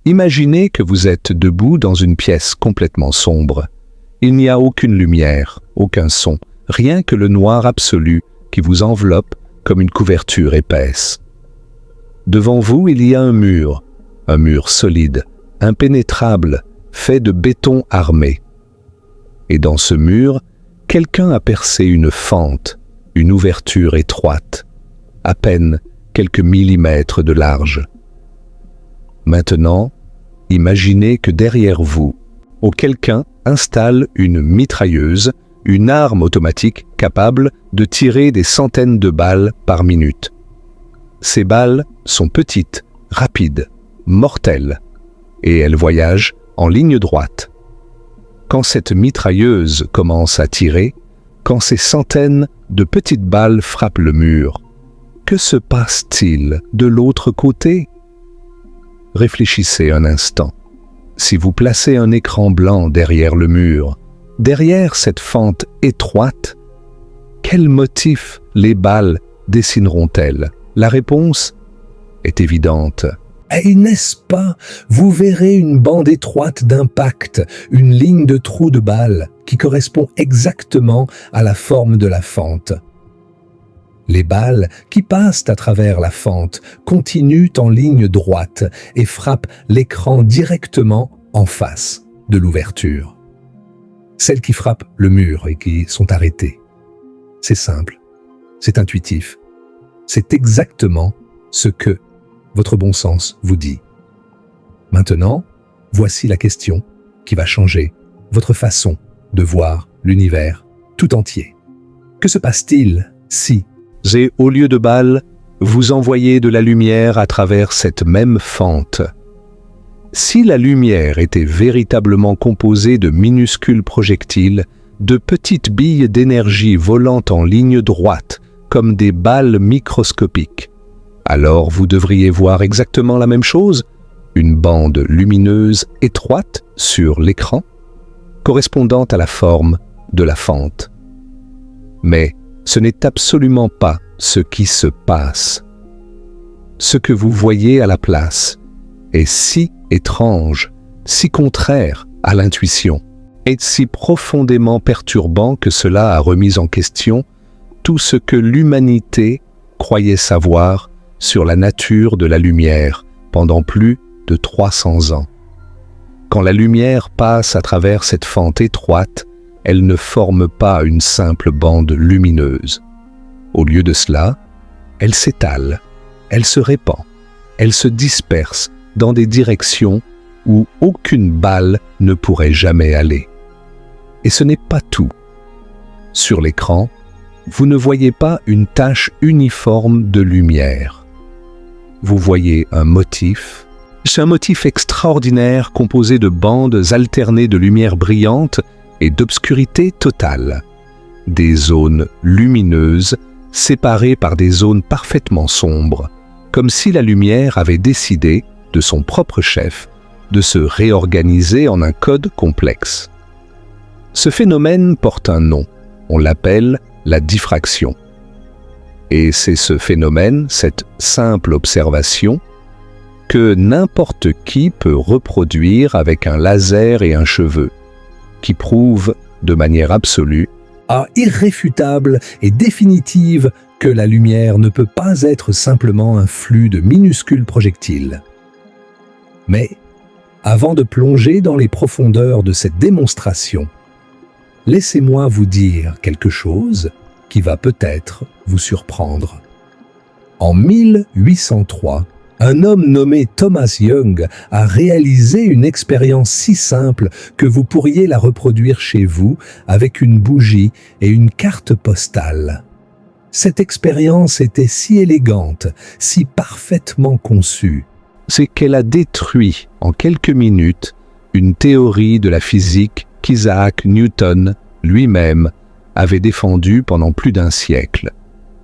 Imaginez que vous êtes debout dans une pièce complètement sombre. Il n'y a aucune lumière, aucun son, rien que le noir absolu qui vous enveloppe comme une couverture épaisse. Devant vous, il y a un mur solide, impénétrable, fait de béton armé. Et dans ce mur, quelqu'un a percé une fente, une ouverture étroite, à peine quelques millimètres de large. Maintenant, imaginez que derrière vous, quelqu'un installe une mitrailleuse, une arme automatique capable de tirer des centaines de balles par minute. Ces balles sont petites, rapides, mortelles, et elles voyagent en ligne droite. Quand cette mitrailleuse commence à tirer, quand ces centaines de petites balles frappent le mur, que se passe-t-il de l'autre côté? Réfléchissez un instant. Si vous placez un écran blanc derrière le mur, derrière cette fente étroite, quel motif les balles dessineront-elles? La réponse est évidente. Et n'est-ce pas? Vous verrez une bande étroite d'impact, une ligne de trou de balles qui correspond exactement à la forme de la fente. Les balles qui passent à travers la fente continuent en ligne droite et frappent l'écran directement en face de l'ouverture. Celles qui frappent le mur et qui sont arrêtées. C'est simple, c'est intuitif. C'est exactement ce que votre bon sens vous dit. Maintenant, voici la question qui va changer votre façon de voir l'univers tout entier. Que se passe-t-il si, et au lieu de balles, vous envoyez de la lumière à travers cette même fente? Si la lumière était véritablement composée de minuscules projectiles, de petites billes d'énergie volant en ligne droite, comme des balles microscopiques, alors vous devriez voir exactement la même chose, une bande lumineuse étroite sur l'écran, correspondant à la forme de la fente. Mais ce n'est absolument pas ce qui se passe. Ce que vous voyez à la place est si étrange, si contraire à l'intuition, et si profondément perturbant que cela a remis en question tout ce que l'humanité croyait savoir sur la nature de la lumière pendant plus de 300 ans. Quand la lumière passe à travers cette fente étroite, elle ne forme pas une simple bande lumineuse. Au lieu de cela, elle s'étale, elle se répand, elle se disperse dans des directions où aucune balle ne pourrait jamais aller. Et ce n'est pas tout. Sur l'écran, vous ne voyez pas une tache uniforme de lumière. Vous voyez un motif. C'est un motif extraordinaire composé de bandes alternées de lumière brillante et d'obscurité totale. Des zones lumineuses séparées par des zones parfaitement sombres, comme si la lumière avait décidé, de son propre chef, de se réorganiser en un code complexe. Ce phénomène porte un nom, on l'appelle la diffraction. Et c'est ce phénomène, cette simple observation, que n'importe qui peut reproduire avec un laser et un cheveu, qui prouve de manière absolue, irréfutable et définitive, que la lumière ne peut pas être simplement un flux de minuscules projectiles. Mais, avant de plonger dans les profondeurs de cette démonstration, laissez-moi vous dire quelque chose qui va peut-être vous surprendre. En 1803, un homme nommé Thomas Young a réalisé une expérience si simple que vous pourriez la reproduire chez vous avec une bougie et une carte postale. Cette expérience était si élégante, si parfaitement conçue, c'est qu'elle a détruit en quelques minutes une théorie de la physique qu'Isaac Newton lui-même avait défendue pendant plus d'un siècle.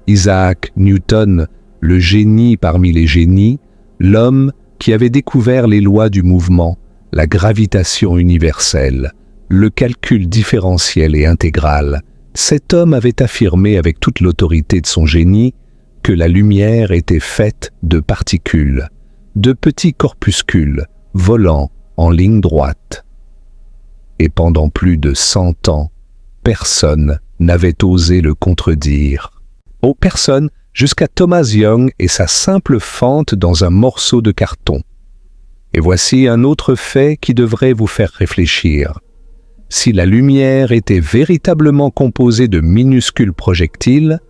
Isaac Newton, le génie parmi les génies, l'homme qui avait découvert les lois du mouvement, la gravitation universelle, le calcul différentiel et intégral, cet homme avait affirmé avec toute l'autorité de son génie que la lumière était faite de particules, de petits corpuscules, volant en ligne droite. Et pendant plus de 100 ans, personne n'avait osé le contredire. Oh, personne, jusqu'à Thomas Young et sa simple fente dans un morceau de carton. Et voici un autre fait qui devrait vous faire réfléchir. Si la lumière était véritablement composée de minuscules projectiles,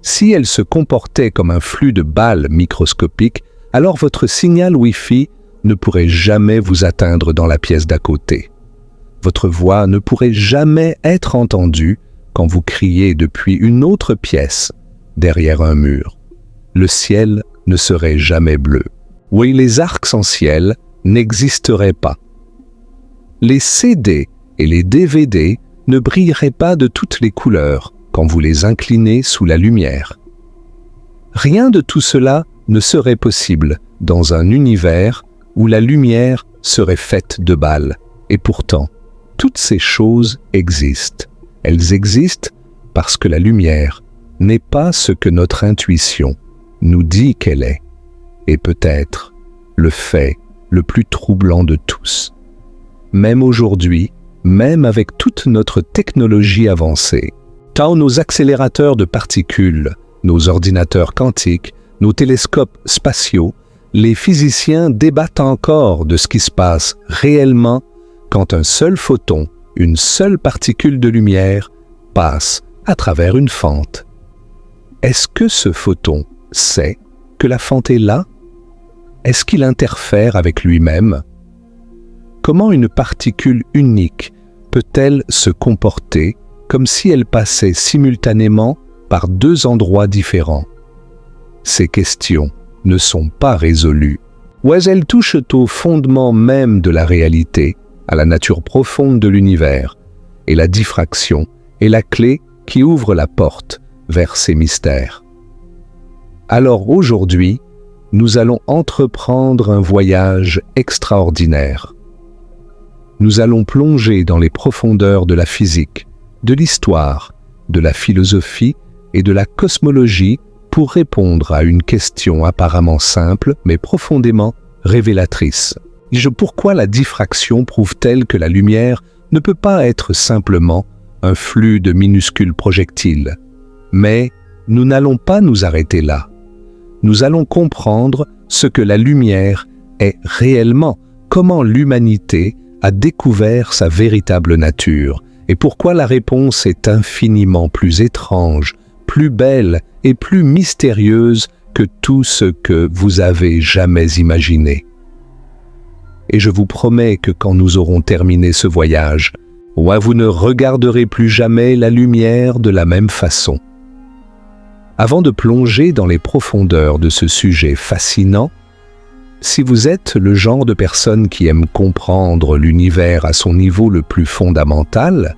si elle se comportait comme un flux de balles microscopiques, alors votre signal Wi-Fi ne pourrait jamais vous atteindre dans la pièce d'à côté. Votre voix ne pourrait jamais être entendue quand vous criez depuis une autre pièce, derrière un mur. Le ciel ne serait jamais bleu. Oui, les arcs-en-ciel n'existeraient pas. Les CD et les DVD ne brilleraient pas de toutes les couleurs quand vous les inclinez sous la lumière. Rien de tout cela ne serait possible dans un univers où la lumière serait faite de balles. Et pourtant, toutes ces choses existent. Elles existent parce que la lumière n'est pas ce que notre intuition nous dit qu'elle est. Et peut-être le fait le plus troublant de tous. Même aujourd'hui, même avec toute notre technologie avancée, tant nos accélérateurs de particules, nos ordinateurs quantiques, nos télescopes spatiaux, les physiciens débattent encore de ce qui se passe réellement quand un seul photon, une seule particule de lumière, passe à travers une fente. Est-ce que ce photon sait que la fente est là? Est-ce qu'il interfère avec lui-même? Comment une particule unique peut-elle se comporter comme si elle passait simultanément par deux endroits différents? Ces questions ne sont pas résolues, ou elles touchent au fondement même de la réalité, à la nature profonde de l'univers, et la diffraction est la clé qui ouvre la porte vers ces mystères. Alors aujourd'hui, nous allons entreprendre un voyage extraordinaire. Nous allons plonger dans les profondeurs de la physique, de l'histoire, de la philosophie et de la cosmologie pour répondre à une question apparemment simple mais profondément révélatrice. Pourquoi la diffraction prouve-t-elle que la lumière ne peut pas être simplement un flux de minuscules projectiles? Mais nous n'allons pas nous arrêter là. Nous allons comprendre ce que la lumière est réellement, comment l'humanité a découvert sa véritable nature et pourquoi la réponse est infiniment plus étrange, plus belle et plus mystérieuse que tout ce que vous avez jamais imaginé. Et je vous promets que quand nous aurons terminé ce voyage, vous ne regarderez plus jamais la lumière de la même façon. Avant de plonger dans les profondeurs de ce sujet fascinant, si vous êtes le genre de personne qui aime comprendre l'univers à son niveau le plus fondamental,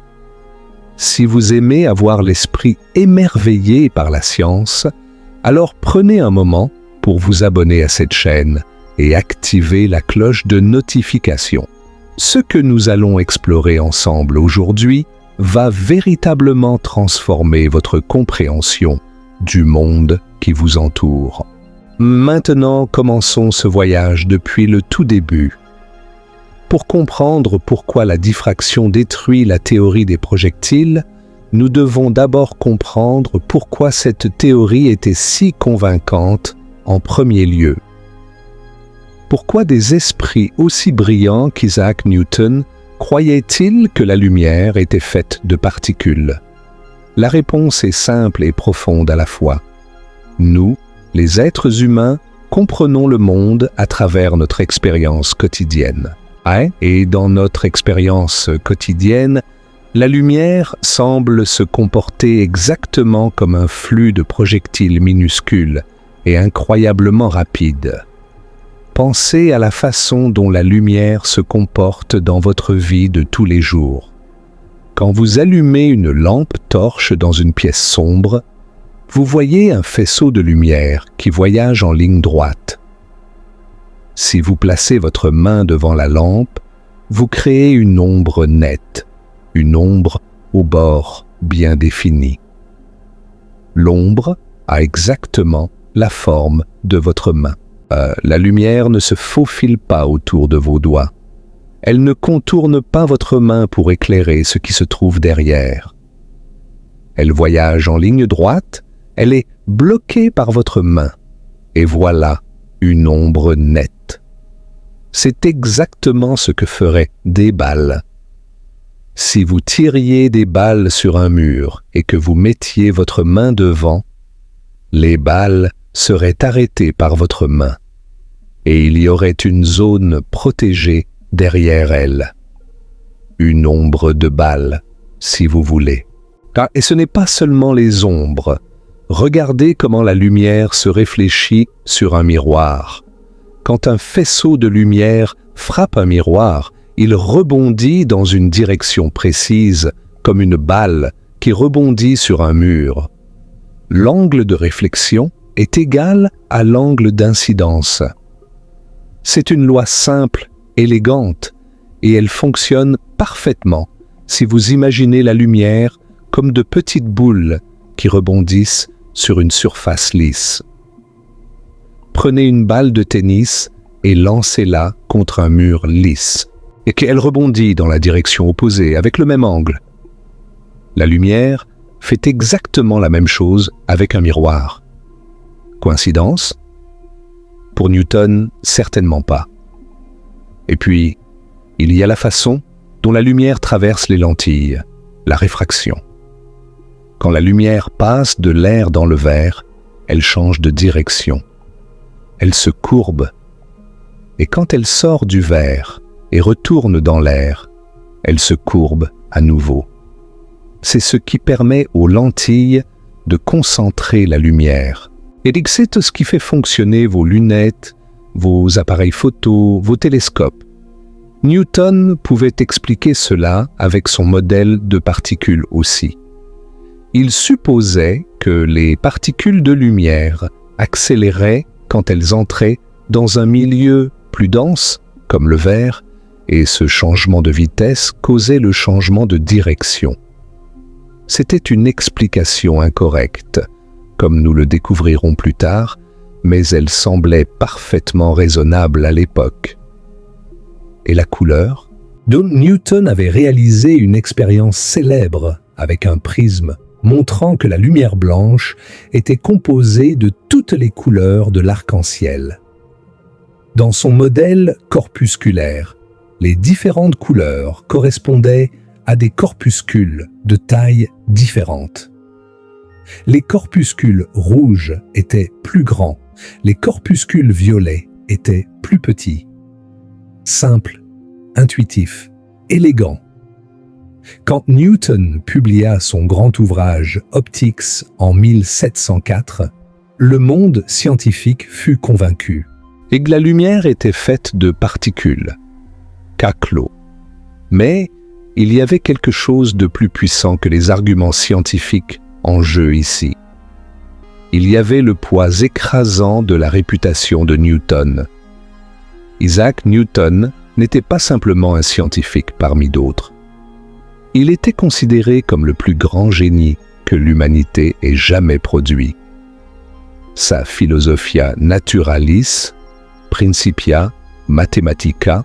si vous aimez avoir l'esprit émerveillé par la science, alors prenez un moment pour vous abonner à cette chaîne et activer la cloche de notification. Ce que nous allons explorer ensemble aujourd'hui va véritablement transformer votre compréhension du monde qui vous entoure. Maintenant, commençons ce voyage depuis le tout début. Pour comprendre pourquoi la diffraction détruit la théorie des projectiles, nous devons d'abord comprendre pourquoi cette théorie était si convaincante en premier lieu. Pourquoi des esprits aussi brillants qu'Isaac Newton croyaient-ils que la lumière était faite de particules? La réponse est simple et profonde à la fois. Nous, les êtres humains, comprenons le monde à travers notre expérience quotidienne. Et dans notre expérience quotidienne, la lumière semble se comporter exactement comme un flux de projectiles minuscules et incroyablement rapides. Pensez à la façon dont la lumière se comporte dans votre vie de tous les jours. Quand vous allumez une lampe torche dans une pièce sombre, vous voyez un faisceau de lumière qui voyage en ligne droite. Si vous placez votre main devant la lampe, vous créez une ombre nette, une ombre aux bords bien définis. L'ombre a exactement la forme de votre main. La lumière ne se faufile pas autour de vos doigts. Elle ne contourne pas votre main pour éclairer ce qui se trouve derrière. Elle voyage en ligne droite, elle est bloquée par votre main. Et voilà une ombre nette. C'est exactement ce que feraient des balles. Si vous tiriez des balles sur un mur et que vous mettiez votre main devant, les balles seraient arrêtées par votre main et il y aurait une zone protégée derrière elle. Une ombre de balles, si vous voulez. Et ce n'est pas seulement les ombres. Regardez comment la lumière se réfléchit sur un miroir. Quand un faisceau de lumière frappe un miroir, il rebondit dans une direction précise, comme une balle qui rebondit sur un mur. L'angle de réflexion est égal à l'angle d'incidence. C'est une loi simple, élégante, et elle fonctionne parfaitement si vous imaginez la lumière comme de petites boules qui rebondissent sur une surface lisse. Prenez une balle de tennis et lancez-la contre un mur lisse, et qu'elle rebondit dans la direction opposée avec le même angle. La lumière fait exactement la même chose avec un miroir. Coïncidence ? Pour Newton, certainement pas. Et puis, il y a la façon dont la lumière traverse les lentilles, la réfraction. Quand la lumière passe de l'air dans le verre, elle change de direction. Elle se courbe. Et quand elle sort du verre et retourne dans l'air, elle se courbe à nouveau. C'est ce qui permet aux lentilles de concentrer la lumière. Et c'est ce qui fait fonctionner vos lunettes, vos appareils photo, vos télescopes. Newton pouvait expliquer cela avec son modèle de particules aussi. Il supposait que les particules de lumière accéléraient quand elles entraient dans un milieu plus dense, comme le verre, et ce changement de vitesse causait le changement de direction. C'était une explication incorrecte, comme nous le découvrirons plus tard, mais elle semblait parfaitement raisonnable à l'époque. Et la couleur ? Newton avait réalisé une expérience célèbre avec un prisme montrant que la lumière blanche était composée de toutes les couleurs de l'arc-en-ciel. Dans son modèle corpusculaire, les différentes couleurs correspondaient à des corpuscules de tailles différentes. Les corpuscules rouges étaient plus grands, les corpuscules violets étaient plus petits. Simple, intuitif, élégant. Quand Newton publia son grand ouvrage Optics en 1704, le monde scientifique fut convaincu. Et que la lumière était faite de particules, cas clos. Mais il y avait quelque chose de plus puissant que les arguments scientifiques en jeu ici. Il y avait le poids écrasant de la réputation de Newton. Isaac Newton n'était pas simplement un scientifique parmi d'autres. Il était considéré comme le plus grand génie que l'humanité ait jamais produit. Sa Philosophia Naturalis, Principia Mathematica,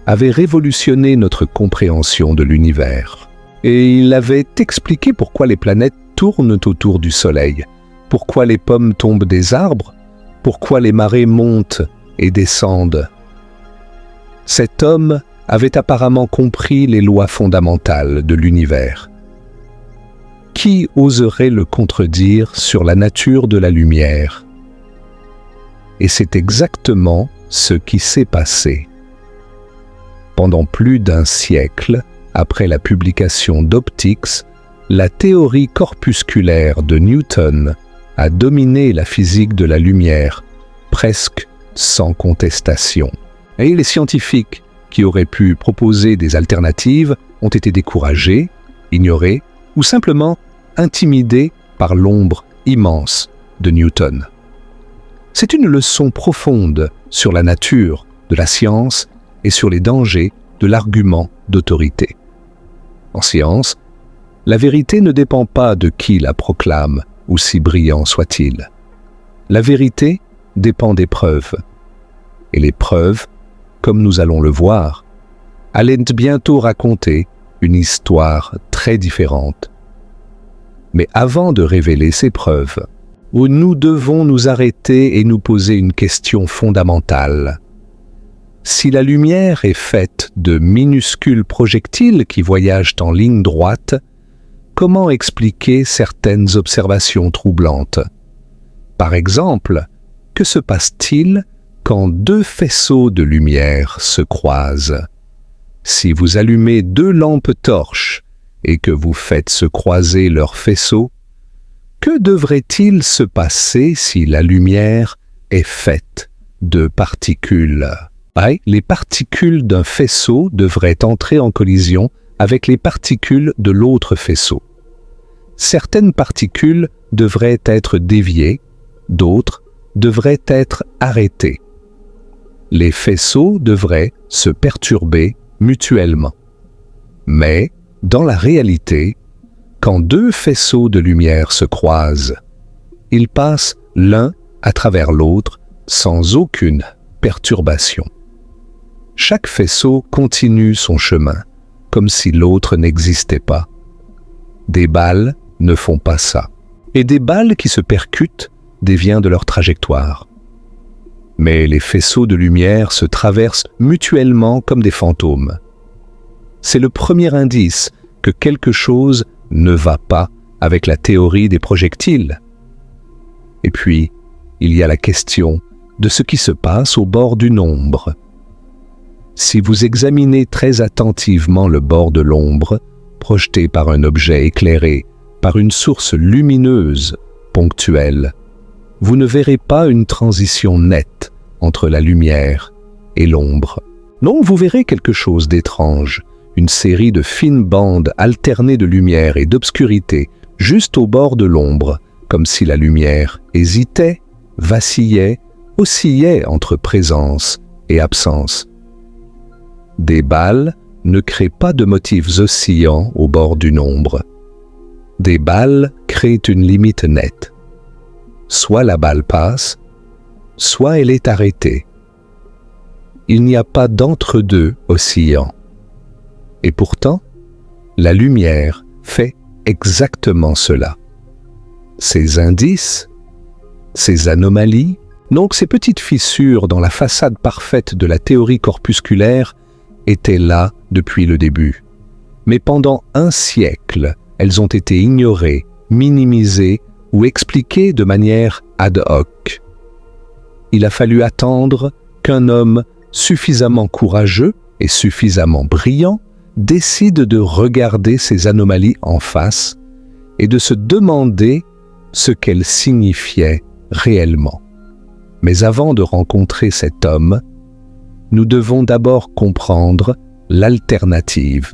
avait révolutionné notre compréhension de l'univers. Et il avait expliqué pourquoi les planètes tournent autour du Soleil, pourquoi les pommes tombent des arbres, pourquoi les marées montent et descendent. Cet homme avait apparemment compris les lois fondamentales de l'univers. Qui oserait le contredire sur la nature de la lumière ? Et c'est exactement ce qui s'est passé. Pendant plus d'un siècle, après la publication d'Optics, la théorie corpusculaire de Newton a dominé la physique de la lumière, presque sans contestation. Et les scientifiques qui auraient pu proposer des alternatives ont été découragés, ignorés ou simplement intimidés par l'ombre immense de Newton. C'est une leçon profonde sur la nature de la science et sur les dangers de l'argument d'autorité. En science, la vérité ne dépend pas de qui la proclame, aussi brillant soit-il. La vérité dépend des preuves, Et les preuves, comme nous allons le voir, allaient bientôt raconter une histoire très différente. Mais avant de révéler ces preuves, nous devons nous arrêter et nous poser une question fondamentale. Si la lumière est faite de minuscules projectiles qui voyagent en ligne droite, comment expliquer certaines observations troublantes? Par exemple, que se passe-t-il quand deux faisceaux de lumière se croisent? Si vous allumez deux lampes torches et que vous faites se croiser leurs faisceaux, que devrait-il se passer si la lumière est faite de particules? Les particules d'un faisceau devraient entrer en collision avec les particules de l'autre faisceau. Certaines particules devraient être déviées, d'autres devraient être arrêtées. Les faisceaux devraient se perturber mutuellement. Mais, dans la réalité, quand deux faisceaux de lumière se croisent, ils passent l'un à travers l'autre sans aucune perturbation. Chaque faisceau continue son chemin, comme si l'autre n'existait pas. Des balles ne font pas ça, et des balles qui se percutent déviennent de leur trajectoire. Mais les faisceaux de lumière se traversent mutuellement comme des fantômes. C'est le premier indice que quelque chose ne va pas avec la théorie des projectiles. Et puis, il y a la question de ce qui se passe au bord d'une ombre. Si vous examinez très attentivement le bord de l'ombre, projeté par un objet éclairé, par une source lumineuse, ponctuelle, vous ne verrez pas une transition nette entre la lumière et l'ombre. Non, vous verrez quelque chose d'étrange, une série de fines bandes alternées de lumière et d'obscurité juste au bord de l'ombre, comme si la lumière hésitait, vacillait, oscillait entre présence et absence. Des balles ne créent pas de motifs oscillants au bord d'une ombre. Des balles créent une limite nette. Soit la balle passe, soit elle est arrêtée. Il n'y a pas d'entre-deux oscillant. Et pourtant, la lumière fait exactement cela. Ces indices, ces anomalies, donc ces petites fissures dans la façade parfaite de la théorie corpusculaire, étaient là depuis le début. Mais pendant un siècle, elles ont été ignorées, minimisées ou expliquées de manière ad hoc. Il a fallu attendre qu'un homme suffisamment courageux et suffisamment brillant décide de regarder ces anomalies en face et de se demander ce qu'elles signifiaient réellement. Mais avant de rencontrer cet homme, nous devons d'abord comprendre l'alternative.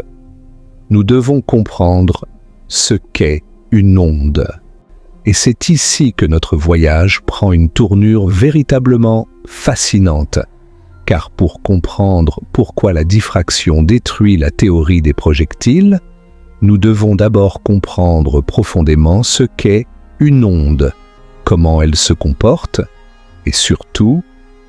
Nous devons comprendre ce qu'est une onde. Et c'est ici que notre voyage prend une tournure véritablement fascinante, car pour comprendre pourquoi la diffraction détruit la théorie des projectiles, nous devons d'abord comprendre profondément ce qu'est une onde, comment elle se comporte, et surtout,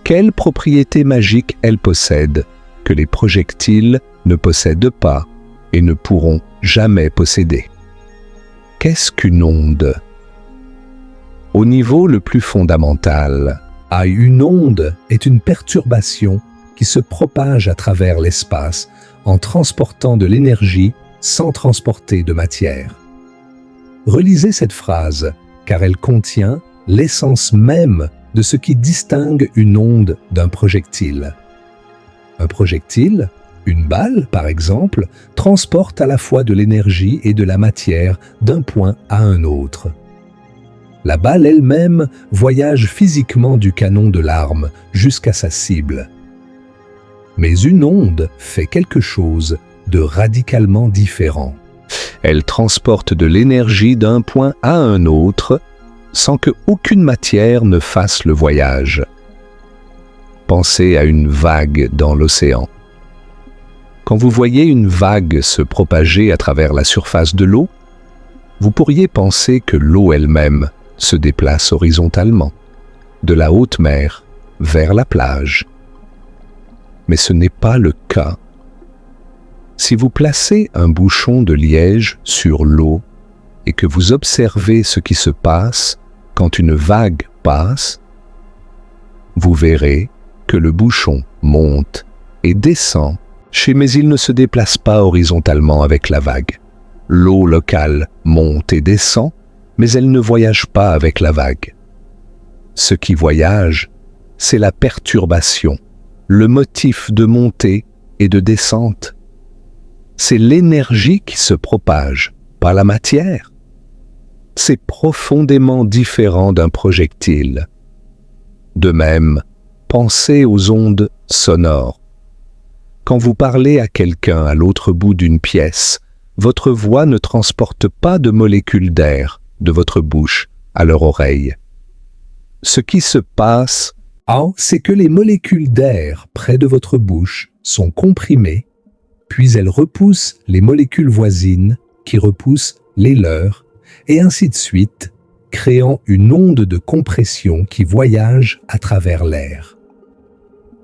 quelles propriétés magiques elle possède, que les projectiles ne possèdent pas et ne pourront jamais posséder. Qu'est-ce qu'une onde? Au niveau le plus fondamental, une onde est une perturbation qui se propage à travers l'espace en transportant de l'énergie sans transporter de matière. Relisez cette phrase, car elle contient l'essence même de ce qui distingue une onde d'un projectile. Un projectile, une balle par exemple, transporte à la fois de l'énergie et de la matière d'un point à un autre. La balle elle-même voyage physiquement du canon de l'arme jusqu'à sa cible. Mais une onde fait quelque chose de radicalement différent. Elle transporte de l'énergie d'un point à un autre sans que aucune matière ne fasse le voyage. Pensez à une vague dans l'océan. Quand vous voyez une vague se propager à travers la surface de l'eau, vous pourriez penser que l'eau elle-même se déplace horizontalement, de la haute mer vers la plage, mais ce n'est pas le cas. Si vous placez un bouchon de liège sur l'eau et que vous observez ce qui se passe quand une vague passe, vous verrez que le bouchon monte et descend, mais il ne se déplace pas horizontalement avec la vague. L'eau locale monte et descend, mais elle ne voyage pas avec la vague. Ce qui voyage, c'est la perturbation, le motif de montée et de descente. C'est l'énergie qui se propage, pas la matière. C'est profondément différent d'un projectile. De même, pensez aux ondes sonores. Quand vous parlez à quelqu'un à l'autre bout d'une pièce, votre voix ne transporte pas de molécules d'air de votre bouche à leur oreille. Ce qui se passe, c'est que les molécules d'air près de votre bouche sont comprimées, puis elles repoussent les molécules voisines qui repoussent les leurs, et ainsi de suite, créant une onde de compression qui voyage à travers l'air.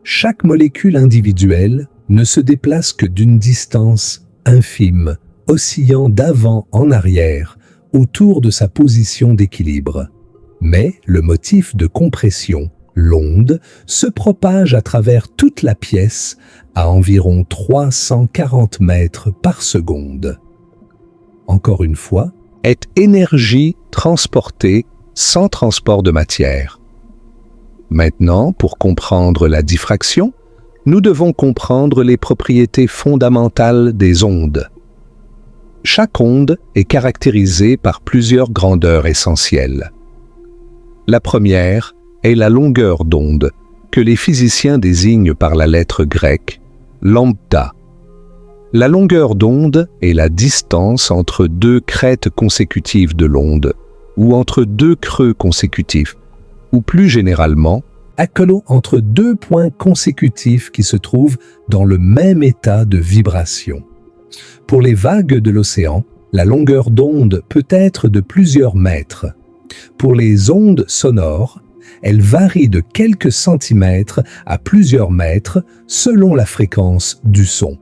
Chaque molécule individuelle ne se déplace que d'une distance infime, oscillant d'avant en arrière, autour de sa position d'équilibre. Mais le motif de compression, l'onde, se propage à travers toute la pièce à environ 340 mètres par seconde. Encore une fois, est énergie transportée sans transport de matière. Maintenant, pour comprendre la diffraction, nous devons comprendre les propriétés fondamentales des ondes. Chaque onde est caractérisée par plusieurs grandeurs essentielles. La première est la longueur d'onde, que les physiciens désignent par la lettre grecque lambda. La longueur d'onde est la distance entre deux crêtes consécutives de l'onde, ou entre deux creux consécutifs, ou plus généralement, entre deux points consécutifs qui se trouvent dans le même état de vibration. Pour les vagues de l'océan, la longueur d'onde peut être de plusieurs mètres. Pour les ondes sonores, elle varie de quelques centimètres à plusieurs mètres selon la fréquence du son.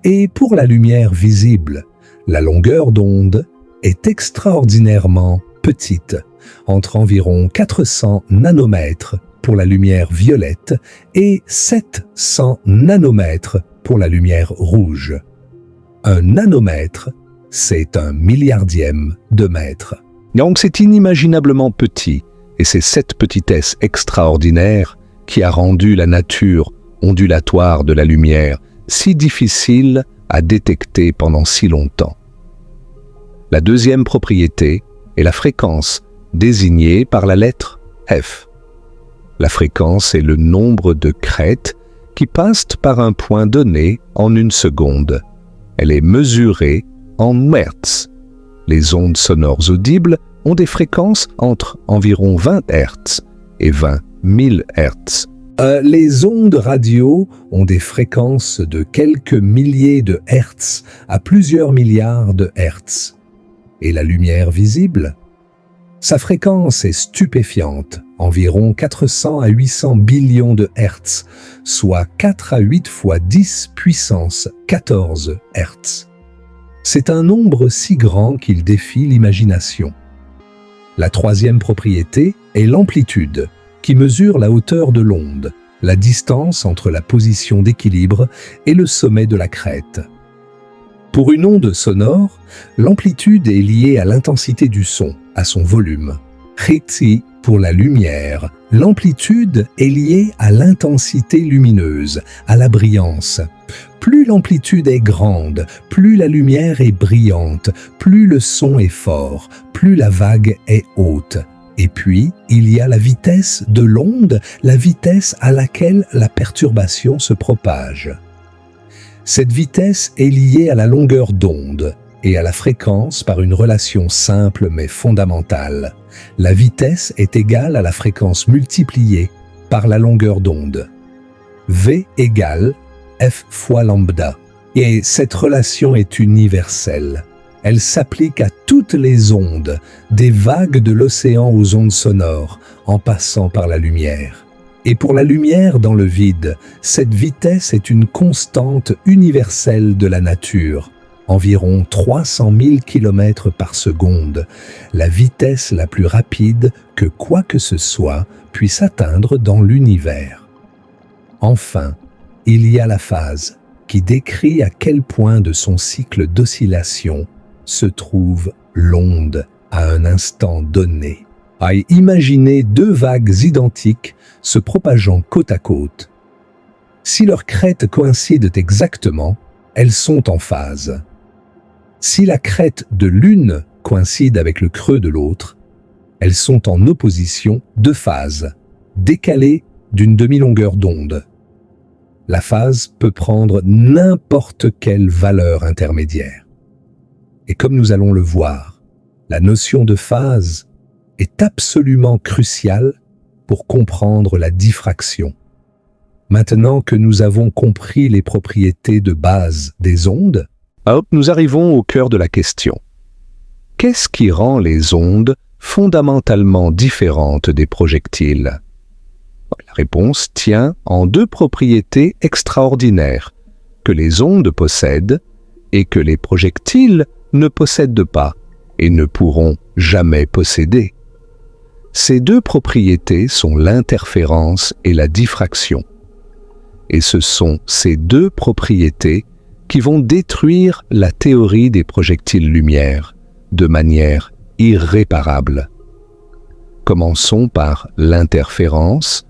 Et pour la lumière visible, la longueur d'onde est extraordinairement petite, entre environ 400 nanomètres pour la lumière violette et 700 nanomètres pour la lumière rouge. Un nanomètre, c'est un milliardième de mètre. Donc c'est inimaginablement petit, et c'est cette petitesse extraordinaire qui a rendu la nature ondulatoire de la lumière si difficile à détecter pendant si longtemps. La deuxième propriété est la fréquence, désignée par la lettre F. La fréquence est le nombre de crêtes qui passent par un point donné en une seconde. Elle est mesurée en Hertz. Les ondes sonores audibles ont des fréquences entre environ 20 Hz et 20 000 Hz. Les ondes radio ont des fréquences de quelques milliers de Hertz à plusieurs milliards de Hertz. Et la lumière visible? Sa fréquence est stupéfiante, environ 400 à 800 billions de Hertz, soit 4 à 8 fois 10 puissance 14 Hertz. C'est un nombre si grand qu'il défie l'imagination. La troisième propriété est l'amplitude, qui mesure la hauteur de l'onde, la distance entre la position d'équilibre et le sommet de la crête. Pour une onde sonore, l'amplitude est liée à l'intensité du son, à son volume. Hertz pour la lumière, l'amplitude est liée à l'intensité lumineuse, à la brillance. Plus l'amplitude est grande, plus la lumière est brillante, plus le son est fort, plus la vague est haute. Et puis, il y a la vitesse de l'onde, la vitesse à laquelle la perturbation se propage. Cette vitesse est liée à la longueur d'onde et à la fréquence par une relation simple mais fondamentale. La vitesse est égale à la fréquence multipliée par la longueur d'onde. V égale F fois lambda. Et cette relation est universelle. Elle s'applique à toutes les ondes, des vagues de l'océan aux ondes sonores, en passant par la lumière. Et pour la lumière dans le vide, cette vitesse est une constante universelle de la nature, environ 300 000 km par seconde, la vitesse la plus rapide que quoi que ce soit puisse atteindre dans l'univers. Enfin, il y a la phase qui décrit à quel point de son cycle d'oscillation se trouve l'onde à un instant donné. À imaginer deux vagues identiques se propageant côte à côte. Si leurs crêtes coïncident exactement, elles sont en phase. Si la crête de l'une coïncide avec le creux de l'autre, elles sont en opposition de phase, décalées d'une demi-longueur d'onde. La phase peut prendre n'importe quelle valeur intermédiaire. Et comme nous allons le voir, la notion de phase est absolument cruciale pour comprendre la diffraction. Maintenant que nous avons compris les propriétés de base des ondes, nous arrivons au cœur de la question. Qu'est-ce qui rend les ondes fondamentalement différentes des projectiles? La réponse tient en deux propriétés extraordinaires que les ondes possèdent et que les projectiles ne possèdent pas et ne pourront jamais posséder. Ces deux propriétés sont l'interférence et la diffraction. Et ce sont ces deux propriétés qui vont détruire la théorie des projectiles lumière de manière irréparable. Commençons par l'interférence,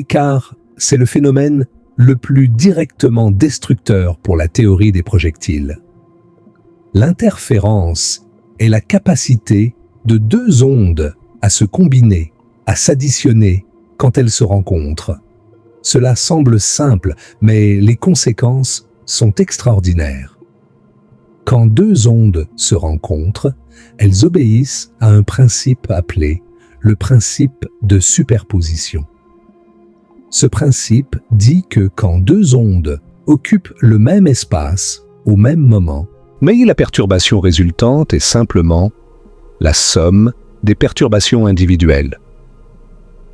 car c'est le phénomène le plus directement destructeur pour la théorie des projectiles. L'interférence est la capacité de deux ondes à se combiner, à s'additionner quand elles se rencontrent. Cela semble simple, mais les conséquences sont extraordinaires. Quand deux ondes se rencontrent, elles obéissent à un principe appelé le principe de superposition. Ce principe dit que quand deux ondes occupent le même espace au même moment, mais la perturbation résultante est simplement la somme des perturbations individuelles.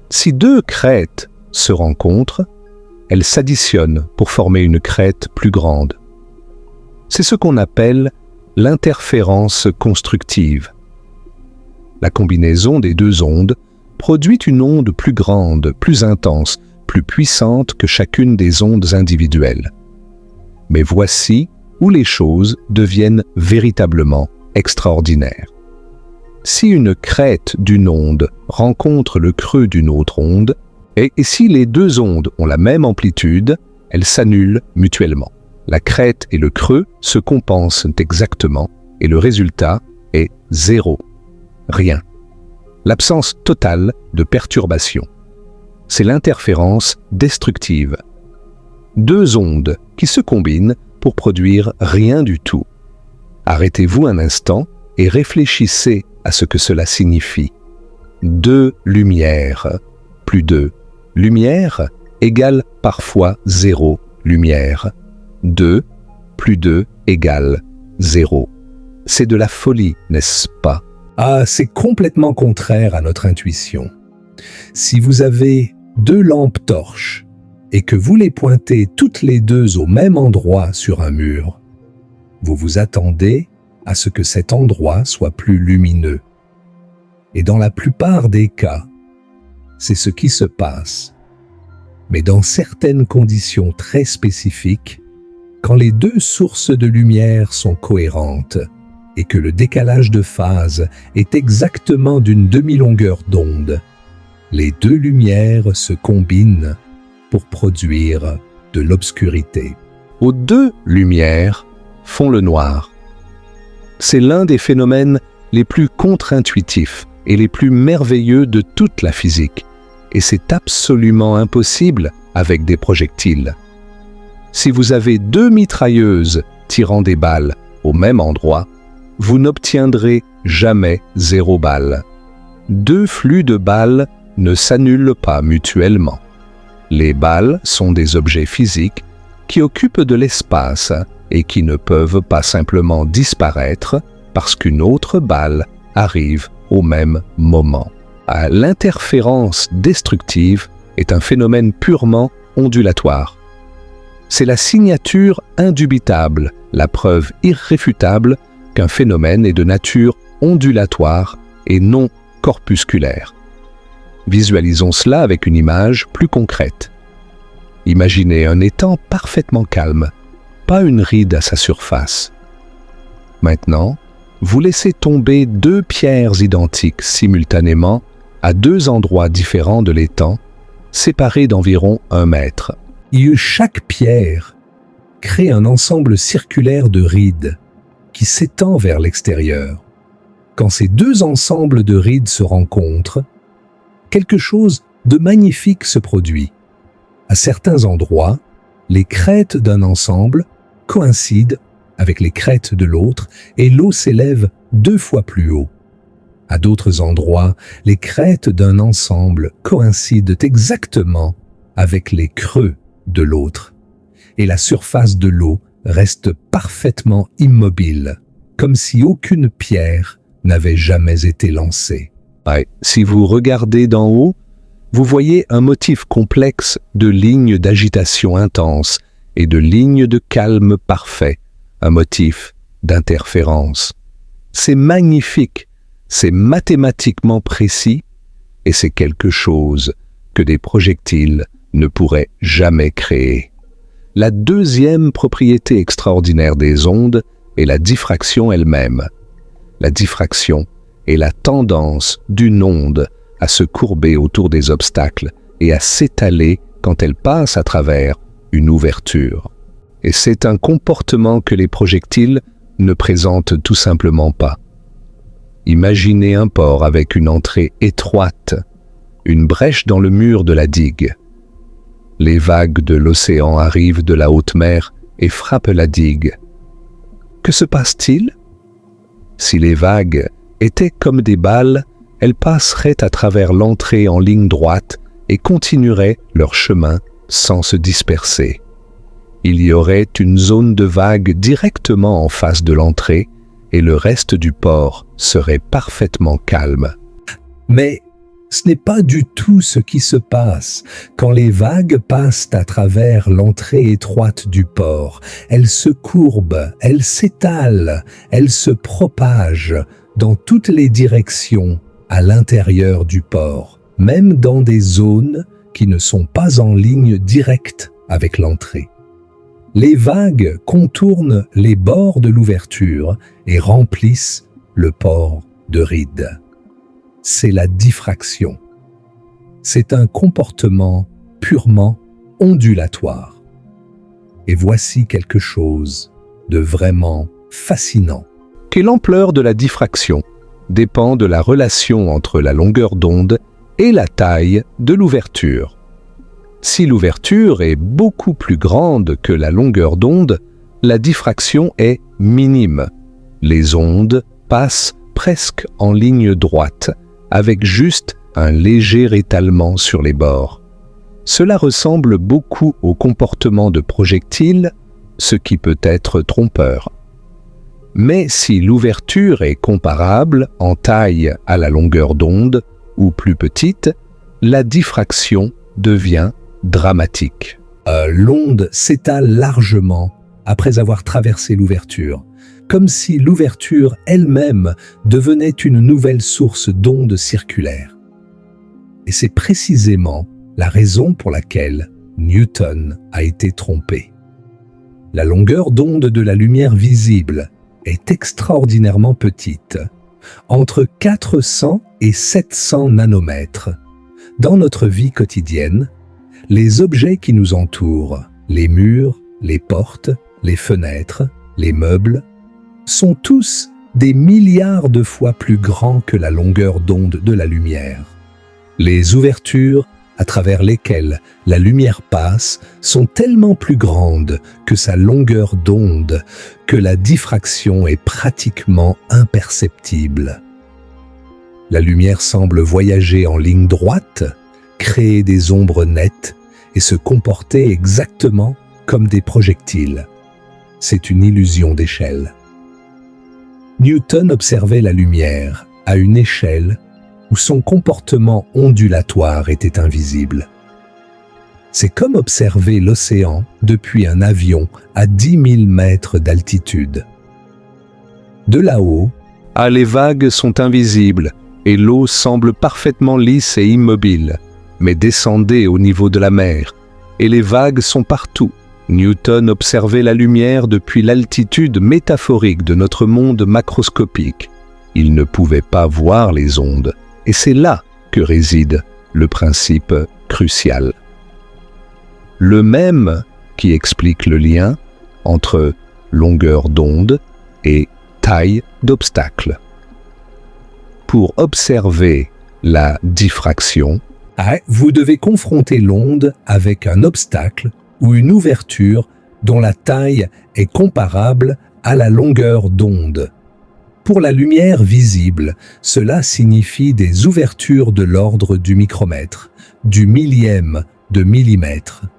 Si deux crêtes se rencontrent, elles s'additionnent pour former une crête plus grande. C'est ce qu'on appelle l'interférence constructive. La combinaison des deux ondes produit une onde plus grande, plus intense, plus puissante que chacune des ondes individuelles. Mais voici où les choses deviennent véritablement extraordinaires. Si une crête d'une onde rencontre le creux d'une autre onde, et si les deux ondes ont la même amplitude, elles s'annulent mutuellement. La crête et le creux se compensent exactement et le résultat est zéro. Rien. L'absence totale de perturbation. C'est l'interférence destructive. Deux ondes qui se combinent pour produire rien du tout. Arrêtez-vous un instant et réfléchissez à ce que cela signifie. Deux lumières plus deux lumières égale parfois zéro lumière. 2 plus 2 égale 0. C'est de la folie, n'est-ce pas? Ah, c'est complètement contraire à notre intuition. Si vous avez deux lampes torches et que vous les pointez toutes les deux au même endroit sur un mur, vous vous attendez à ce que cet endroit soit plus lumineux. Et dans la plupart des cas, c'est ce qui se passe. Mais dans certaines conditions très spécifiques, quand les deux sources de lumière sont cohérentes et que le décalage de phase est exactement d'une demi-longueur d'onde, les deux lumières se combinent pour produire de l'obscurité. Aux deux lumières font le noir. C'est l'un des phénomènes les plus contre-intuitifs et les plus merveilleux de toute la physique, et c'est absolument impossible avec des projectiles. Si vous avez deux mitrailleuses tirant des balles au même endroit, vous n'obtiendrez jamais 0 balle. Deux flux de balles ne s'annulent pas mutuellement. Les balles sont des objets physiques qui occupent de l'espace et qui ne peuvent pas simplement disparaître parce qu'une autre balle arrive au même moment. L'interférence destructive est un phénomène purement ondulatoire. C'est la signature indubitable, la preuve irréfutable qu'un phénomène est de nature ondulatoire et non corpusculaire. Visualisons cela avec une image plus concrète. Imaginez un étang parfaitement calme, pas une ride à sa surface. Maintenant, vous laissez tomber 2 pierres identiques simultanément à 2 endroits différents de l'étang, séparés d'environ 1 mètre. Chaque pierre crée un ensemble circulaire de rides qui s'étend vers l'extérieur. Quand ces 2 ensembles de rides se rencontrent, quelque chose de magnifique se produit. À certains endroits, les crêtes d'un ensemble coïncident avec les crêtes de l'autre et l'eau s'élève 2 fois plus haut. À d'autres endroits, les crêtes d'un ensemble coïncident exactement avec les creux de l'autre et la surface de l'eau reste parfaitement immobile, comme si aucune pierre n'avait jamais été lancée. Si vous regardez d'en haut, vous voyez un motif complexe de lignes d'agitation intense et de lignes de calme parfait, un motif d'interférence. C'est magnifique, c'est mathématiquement précis et c'est quelque chose que des projectiles ne pourraient jamais créer. La deuxième propriété extraordinaire des ondes est la diffraction elle-même. La diffraction est la tendance d'une onde à se courber autour des obstacles et à s'étaler quand elle passe à travers une ouverture. Et c'est un comportement que les projectiles ne présentent tout simplement pas. Imaginez un port avec une entrée étroite, une brèche dans le mur de la digue. Les vagues de l'océan arrivent de la haute mer et frappent la digue. Que se passe-t-il? Si les vagues étaient comme des balles, elles passeraient à travers l'entrée en ligne droite et continueraient leur chemin sans se disperser. Il y aurait une zone de vagues directement en face de l'entrée et le reste du port serait parfaitement calme. Mais ce n'est pas du tout ce qui se passe. Quand les vagues passent à travers l'entrée étroite du port, elles se courbent, elles s'étalent, elles se propagent dans toutes les directions à l'intérieur du port, même dans des zones qui ne sont pas en ligne directe avec l'entrée. Les vagues contournent les bords de l'ouverture et remplissent le port de rides. C'est la diffraction. C'est un comportement purement ondulatoire. Et voici quelque chose de vraiment fascinant. Que l'ampleur de la diffraction dépend de la relation entre la longueur d'onde et la taille de l'ouverture. Si l'ouverture est beaucoup plus grande que la longueur d'onde, la diffraction est minime. Les ondes passent presque en ligne droite, avec juste un léger étalement sur les bords. Cela ressemble beaucoup au comportement de projectiles, ce qui peut être trompeur. Mais si l'ouverture est comparable en taille à la longueur d'onde ou plus petite, la diffraction devient dramatique. L'onde s'étale largement après avoir traversé l'ouverture, comme si l'ouverture elle-même devenait une nouvelle source d'ondes circulaires. Et c'est précisément la raison pour laquelle Newton a été trompé. La longueur d'onde de la lumière visible est extraordinairement petite, entre 400 et 700 nanomètres. Dans notre vie quotidienne, les objets qui nous entourent, les murs, les portes, les fenêtres, les meubles, sont tous des milliards de fois plus grands que la longueur d'onde de la lumière. Les ouvertures à travers lesquelles la lumière passe sont tellement plus grandes que sa longueur d'onde que la diffraction est pratiquement imperceptible. La lumière semble voyager en ligne droite, créer des ombres nettes et se comporter exactement comme des projectiles. C'est une illusion d'échelle. Newton observait la lumière à une échelle où son comportement ondulatoire était invisible. C'est comme observer l'océan depuis un avion à 10 000 mètres d'altitude. De là-haut, les vagues sont invisibles et l'eau semble parfaitement lisse et immobile. Mais descendez au niveau de la mer et les vagues sont partout. Newton observait la lumière depuis l'altitude métaphorique de notre monde macroscopique. Il ne pouvait pas voir les ondes, et c'est là que réside le principe crucial. Le même qui explique le lien entre longueur d'onde et taille d'obstacle. Pour observer la diffraction, vous devez confronter l'onde avec un obstacle ou une ouverture dont la taille est comparable à la longueur d'onde. Pour la lumière visible, cela signifie des ouvertures de l'ordre du micromètre, du millième de millimètre.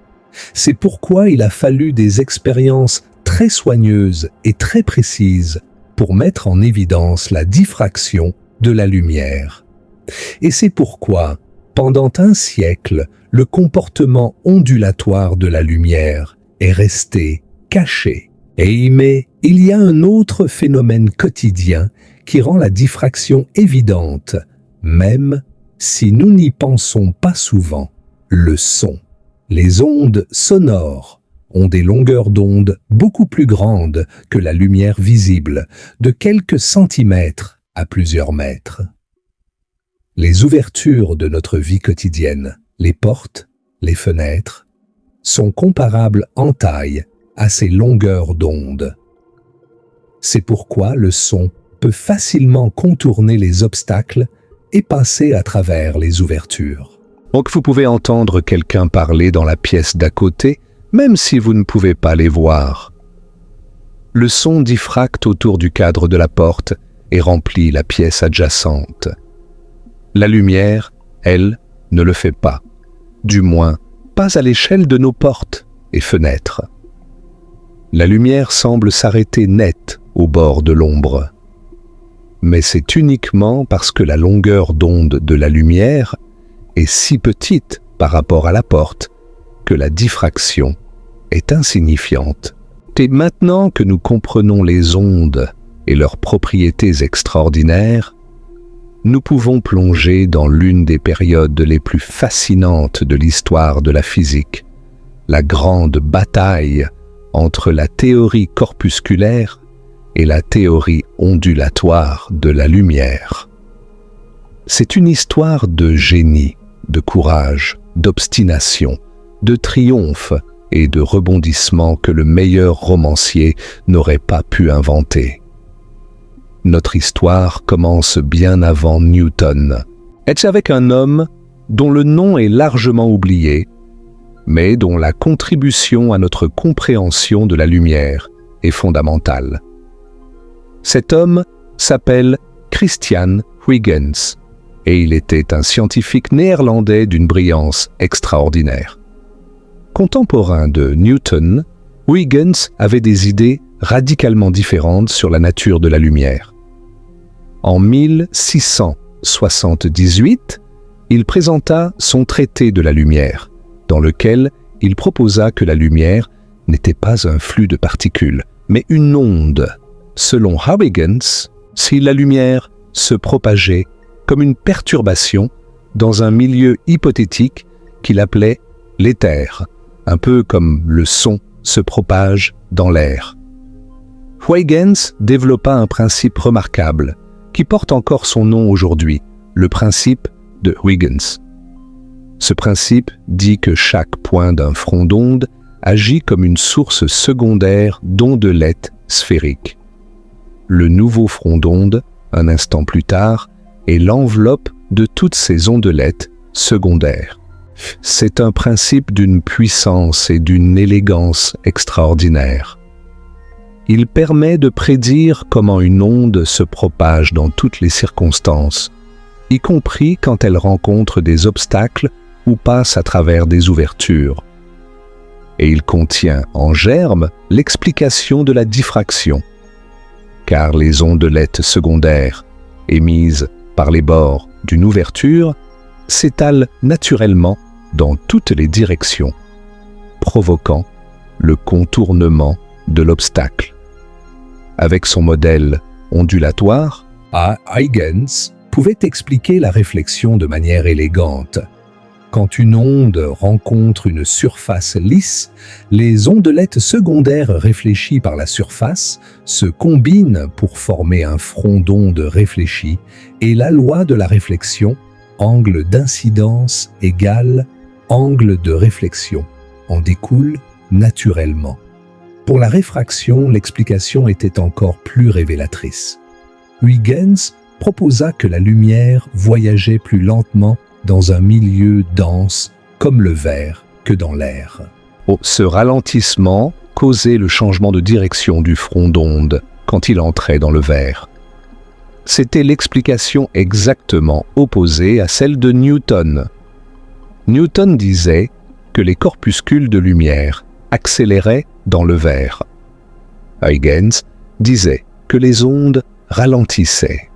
C'est pourquoi il a fallu des expériences très soigneuses et très précises pour mettre en évidence la diffraction de la lumière. Et c'est pourquoi, pendant un siècle, le comportement ondulatoire de la lumière est resté caché. Mais il y a un autre phénomène quotidien qui rend la diffraction évidente, même si nous n'y pensons pas souvent, le son. Les ondes sonores ont des longueurs d'onde beaucoup plus grandes que la lumière visible, de quelques centimètres à plusieurs mètres. Les ouvertures de notre vie quotidienne, les portes, les fenêtres, sont comparables en taille à ces longueurs d'onde. C'est pourquoi le son peut facilement contourner les obstacles et passer à travers les ouvertures. Donc vous pouvez entendre quelqu'un parler dans la pièce d'à côté, même si vous ne pouvez pas les voir. Le son diffracte autour du cadre de la porte et remplit la pièce adjacente. La lumière, elle, ne le fait pas, du moins pas à l'échelle de nos portes et fenêtres. La lumière semble s'arrêter net au bord de l'ombre. Mais c'est uniquement parce que la longueur d'onde de la lumière est si petite par rapport à la porte que la diffraction est insignifiante. Et maintenant que nous comprenons les ondes et leurs propriétés extraordinaires, nous pouvons plonger dans l'une des périodes les plus fascinantes de l'histoire de la physique, la grande bataille entre la théorie corpusculaire et la théorie ondulatoire de la lumière. C'est une histoire de génie, de courage, d'obstination, de triomphe et de rebondissement que le meilleur romancier n'aurait pas pu inventer. Notre histoire commence bien avant Newton. C'est avec un homme dont le nom est largement oublié, mais dont la contribution à notre compréhension de la lumière est fondamentale. Cet homme s'appelle Christian Huygens, et il était un scientifique néerlandais d'une brillance extraordinaire. Contemporain de Newton, Huygens avait des idées radicalement différentes sur la nature de la lumière. En 1678, il présenta son traité de la lumière, dans lequel il proposa que la lumière n'était pas un flux de particules, mais une onde. Selon Huygens, si la lumière se propageait comme une perturbation dans un milieu hypothétique qu'il appelait l'éther, un peu comme le son se propage dans l'air. Huygens développa un principe remarquable qui porte encore son nom aujourd'hui, le principe de Huygens. Ce principe dit que chaque point d'un front d'onde agit comme une source secondaire d'ondelettes sphériques. Le nouveau front d'onde, un instant plus tard, est l'enveloppe de toutes ces ondelettes secondaires. C'est un principe d'une puissance et d'une élégance extraordinaires. Il permet de prédire comment une onde se propage dans toutes les circonstances, y compris quand elle rencontre des obstacles ou passe à travers des ouvertures. Et il contient en germe l'explication de la diffraction, car les ondelettes secondaires émises par les bords d'une ouverture s'étalent naturellement dans toutes les directions provoquant le contournement de l'obstacle. Avec son modèle ondulatoire, Huygens pouvait expliquer la réflexion de manière élégante. Quand une onde rencontre une surface lisse, les ondelettes secondaires réfléchies par la surface se combinent pour former un front d'onde réfléchi et la loi de la réflexion, angle d'incidence égale angle de réflexion, en découle naturellement. Pour la réfraction, l'explication était encore plus révélatrice. Huygens proposa que la lumière voyageait plus lentement dans un milieu dense comme le verre que dans l'air. Ce ralentissement causait le changement de direction du front d'onde quand il entrait dans le verre. C'était l'explication exactement opposée à celle de Newton. Newton disait que les corpuscules de lumière accéléraient dans le verre. Huygens disait que les ondes ralentissaient.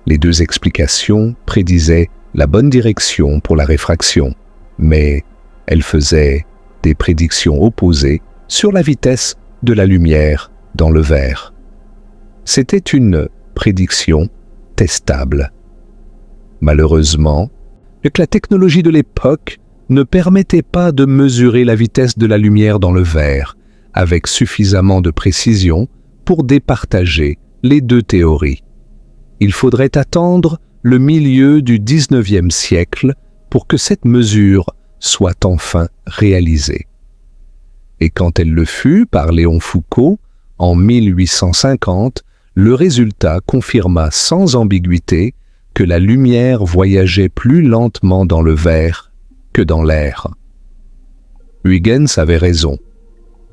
Les deux explications prédisaient la bonne direction pour la réfraction, mais elles faisaient des prédictions opposées sur la vitesse de la lumière dans le verre. C'était une prédiction testable. Malheureusement, la technologie de l'époque ne permettait pas de mesurer la vitesse de la lumière dans le verre avec suffisamment de précision pour départager les deux théories. Il faudrait attendre le milieu du XIXe siècle pour que cette mesure soit enfin réalisée. Et quand elle le fut par Léon Foucault, en 1850, le résultat confirma sans ambiguïté que la lumière voyageait plus lentement dans le verre que dans l'air. Huygens avait raison.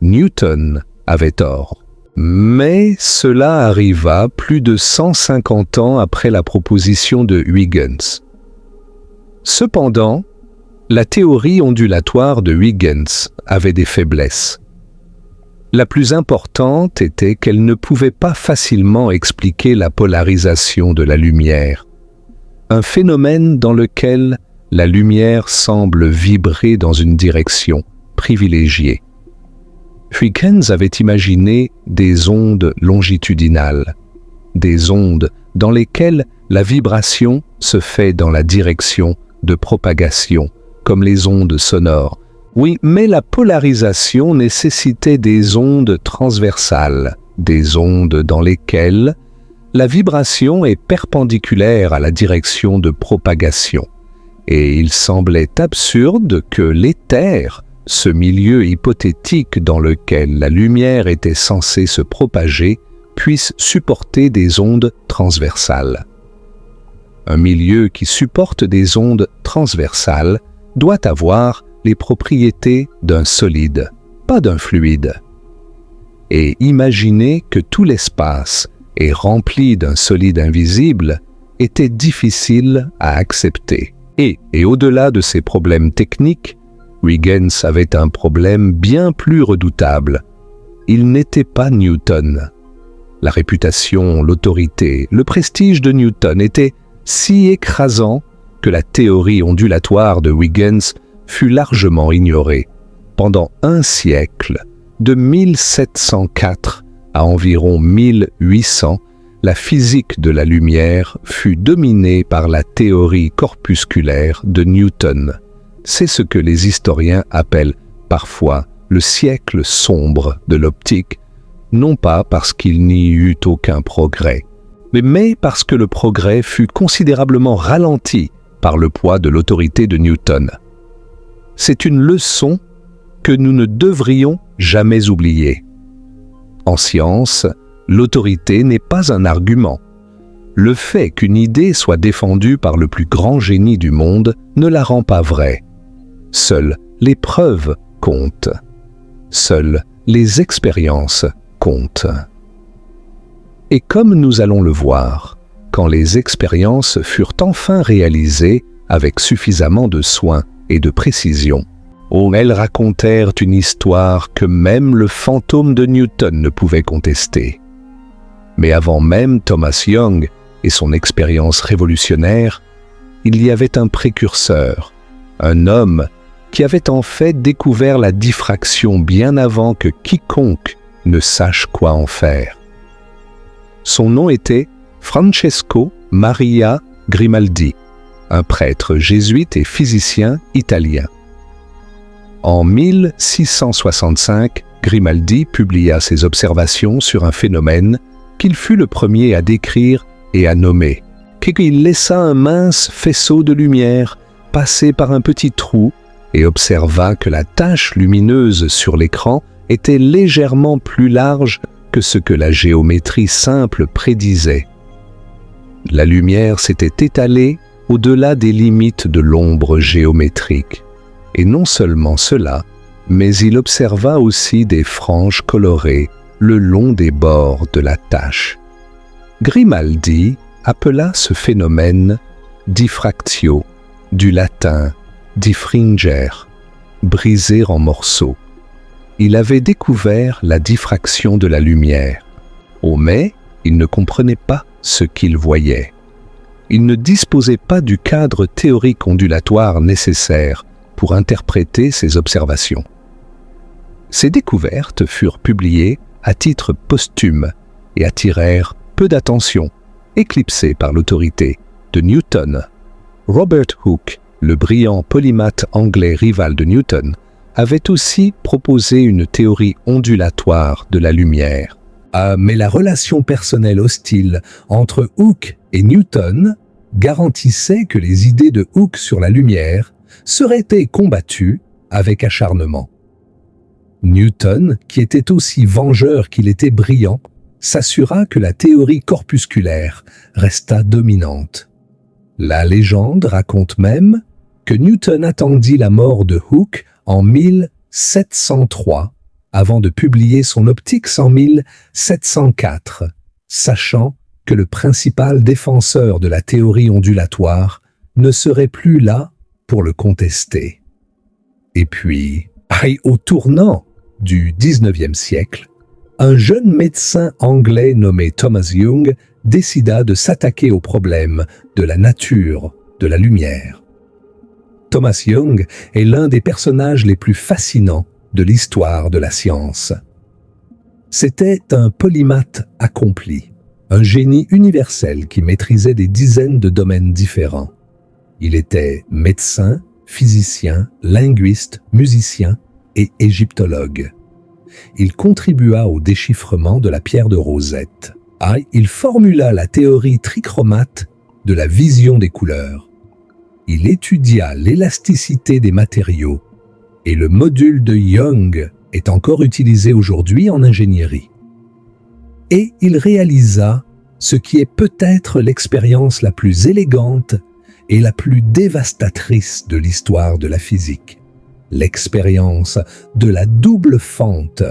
Newton avait tort. Mais cela arriva plus de 150 ans après la proposition de Huygens. Cependant, la théorie ondulatoire de Huygens avait des faiblesses. La plus importante était qu'elle ne pouvait pas facilement expliquer la polarisation de la lumière, un phénomène dans lequel la lumière semble vibrer dans une direction privilégiée. Huygens avait imaginé des ondes longitudinales, des ondes dans lesquelles la vibration se fait dans la direction de propagation, comme les ondes sonores. Oui, mais la polarisation nécessitait des ondes transversales, des ondes dans lesquelles la vibration est perpendiculaire à la direction de propagation. Et il semblait absurde que l'éther, ce milieu hypothétique dans lequel la lumière était censée se propager, puisse supporter des ondes transversales. Un milieu qui supporte des ondes transversales doit avoir les propriétés d'un solide, pas d'un fluide. Et imaginer que tout l'espace est rempli d'un solide invisible était difficile à accepter. Et au-delà de ces problèmes techniques, Huygens avait un problème bien plus redoutable. Il n'était pas Newton. La réputation, l'autorité, le prestige de Newton étaient si écrasants que la théorie ondulatoire de Huygens fut largement ignorée. Pendant un siècle, de 1704 à environ 1800, la physique de la lumière fut dominée par la théorie corpusculaire de Newton. C'est ce que les historiens appellent parfois le siècle sombre de l'optique, non pas parce qu'il n'y eut aucun progrès, mais parce que le progrès fut considérablement ralenti par le poids de l'autorité de Newton. C'est une leçon que nous ne devrions jamais oublier. En science, l'autorité n'est pas un argument. Le fait qu'une idée soit défendue par le plus grand génie du monde ne la rend pas vraie. Seules les preuves comptent. Seules les expériences comptent. Et comme nous allons le voir, quand les expériences furent enfin réalisées avec suffisamment de soin et de précision, elles racontèrent une histoire que même le fantôme de Newton ne pouvait contester. Mais avant même Thomas Young et son expérience révolutionnaire, il y avait un précurseur, un homme qui avait en fait découvert la diffraction bien avant que quiconque ne sache quoi en faire. Son nom était Francesco Maria Grimaldi, un prêtre jésuite et physicien italien. En 1665, Grimaldi publia ses observations sur un phénomène qu'il fut le premier à décrire et à nommer, qu'il laissa un mince faisceau de lumière passer par un petit trou et observa que la tache lumineuse sur l'écran était légèrement plus large que ce que la géométrie simple prédisait. La lumière s'était étalée au-delà des limites de l'ombre géométrique. Et non seulement cela, mais il observa aussi des franges colorées le long des bords de la tache. Grimaldi appela ce phénomène diffractio, du latin diffringere, briser en morceaux. Il avait découvert la diffraction de la lumière. Mais il ne comprenait pas ce qu'il voyait. Il ne disposait pas du cadre théorique ondulatoire nécessaire pour interpréter ses observations. Ces découvertes furent publiées à titre posthume et attirèrent peu d'attention, éclipsées par l'autorité de Newton. Robert Hooke, le brillant polymathe anglais rival de Newton, avait aussi proposé une théorie ondulatoire de la lumière. Mais la relation personnelle hostile entre Hooke et Newton garantissait que les idées de Hooke sur la lumière seraient combattues avec acharnement. Newton, qui était aussi vengeur qu'il était brillant, s'assura que la théorie corpusculaire resta dominante. La légende raconte même que Newton attendit la mort de Hooke en 1703 avant de publier son Optics en 1704, sachant que le principal défenseur de la théorie ondulatoire ne serait plus là pour le contester. Et puis, au tournant du XIXe siècle, un jeune médecin anglais nommé Thomas Young décida de s'attaquer au problème de la nature de la lumière. Thomas Young est l'un des personnages les plus fascinants de l'histoire de la science. C'était un polymathe accompli, un génie universel qui maîtrisait des dizaines de domaines différents. Il était médecin, physicien, linguiste, musicien et égyptologue. Il contribua au déchiffrement de la pierre de Rosette. Il formula la théorie trichromate de la vision des couleurs. Il étudia l'élasticité des matériaux et le module de Young est encore utilisé aujourd'hui en ingénierie. Et il réalisa ce qui est peut-être l'expérience la plus élégante et la plus dévastatrice de l'histoire de la physique, l'expérience de la double fente.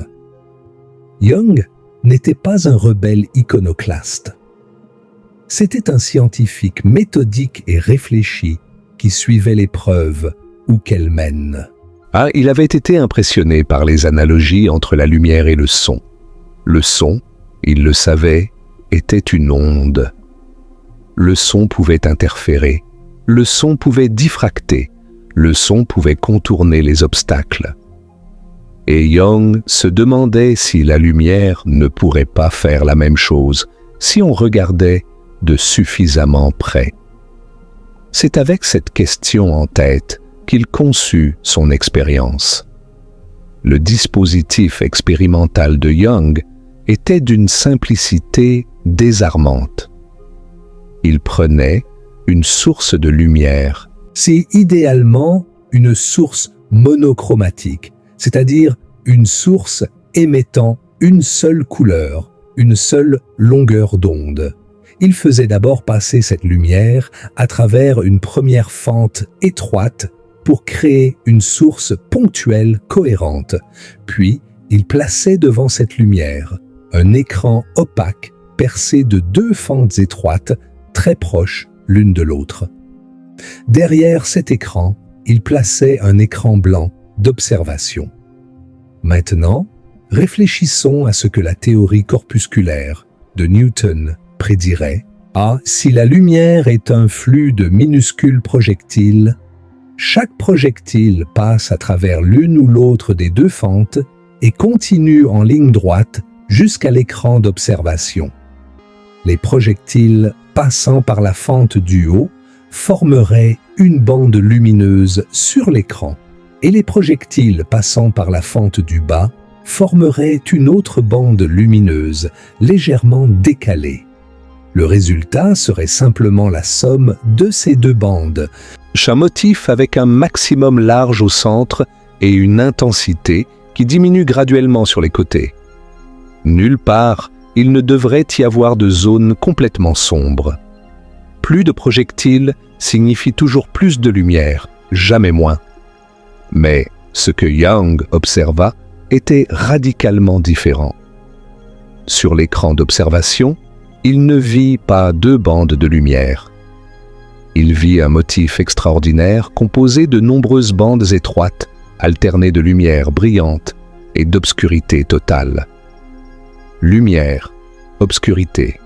Young n'était pas un rebelle iconoclaste. C'était un scientifique méthodique et réfléchi qui suivait les preuves où qu'elles mènent. Il avait été impressionné par les analogies entre la lumière et le son. Le son, il le savait, était une onde. Le son pouvait interférer, le son pouvait diffracter, le son pouvait contourner les obstacles. Et Young se demandait si la lumière ne pourrait pas faire la même chose si on regardait de suffisamment près. C'est avec cette question en tête qu'il conçut son expérience. Le dispositif expérimental de Young était d'une simplicité désarmante. Il prenait une source de lumière. C'est idéalement une source monochromatique, c'est-à-dire une source émettant une seule couleur, une seule longueur d'onde. Il faisait d'abord passer cette lumière à travers une première fente étroite pour créer une source ponctuelle cohérente. Puis, il plaçait devant cette lumière un écran opaque percé de deux fentes étroites très proches l'une de l'autre. Derrière cet écran, il plaçait un écran blanc d'observation. Maintenant, réfléchissons à ce que la théorie corpusculaire de Newton prédirait. Si la lumière est un flux de minuscules projectiles, Chaque projectile passe à travers l'une ou l'autre des deux fentes et continue en ligne droite jusqu'à l'écran d'observation. Les projectiles passant par la fente du haut formeraient une bande lumineuse sur l'écran et les projectiles passant par la fente du bas formeraient une autre bande lumineuse légèrement décalée. Le résultat serait simplement la somme de ces deux bandes. Un motif avec un maximum large au centre et une intensité qui diminue graduellement sur les côtés. Nulle part, il ne devrait y avoir de zone complètement sombre. Plus de projectiles signifie toujours plus de lumière, jamais moins. Mais ce que Young observa était radicalement différent. Sur l'écran d'observation, il ne vit pas deux bandes de lumière. Il vit un motif extraordinaire composé de nombreuses bandes étroites, alternées de lumière brillante et d'obscurité totale. Lumière, obscurité,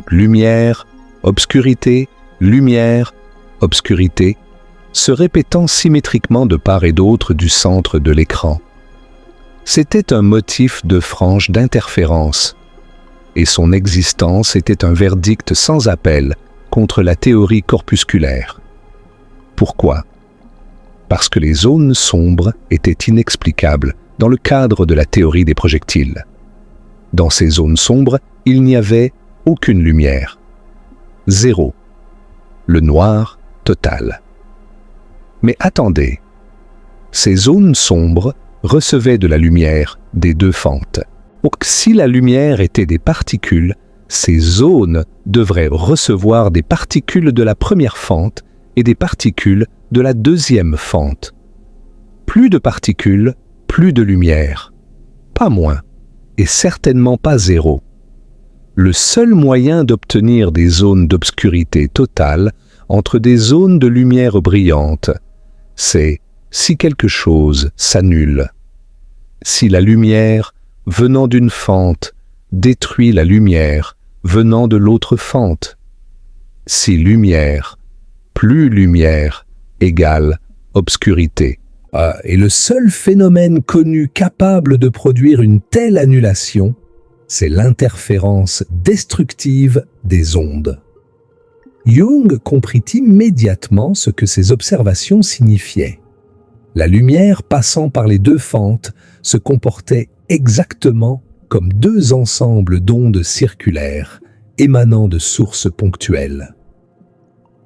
lumière, obscurité, lumière, obscurité, se répétant symétriquement de part et d'autre du centre de l'écran. C'était un motif de frange d'interférence, et son existence était un verdict sans appel contre la théorie corpusculaire. Pourquoi? Parce que les zones sombres étaient inexplicables dans le cadre de la théorie des projectiles. Dans ces zones sombres, il n'y avait aucune lumière. Zéro. Le noir total. Mais attendez, ces zones sombres recevaient de la lumière des deux fentes. Donc si la lumière était des particules, ces zones devraient recevoir des particules de la première fente et des particules de la deuxième fente. Plus de particules, plus de lumière. Pas moins, et certainement pas zéro. Le seul moyen d'obtenir des zones d'obscurité totale entre des zones de lumière brillante, c'est si quelque chose s'annule. Si la lumière venant d'une fente détruit la lumière venant de l'autre fente. Si lumière, plus lumière, égale obscurité. Et le seul phénomène connu capable de produire une telle annulation, c'est l'interférence destructive des ondes. Young comprit immédiatement ce que ces observations signifiaient. La lumière passant par les deux fentes se comportait exactement comme deux ensembles d'ondes circulaires émanant de sources ponctuelles.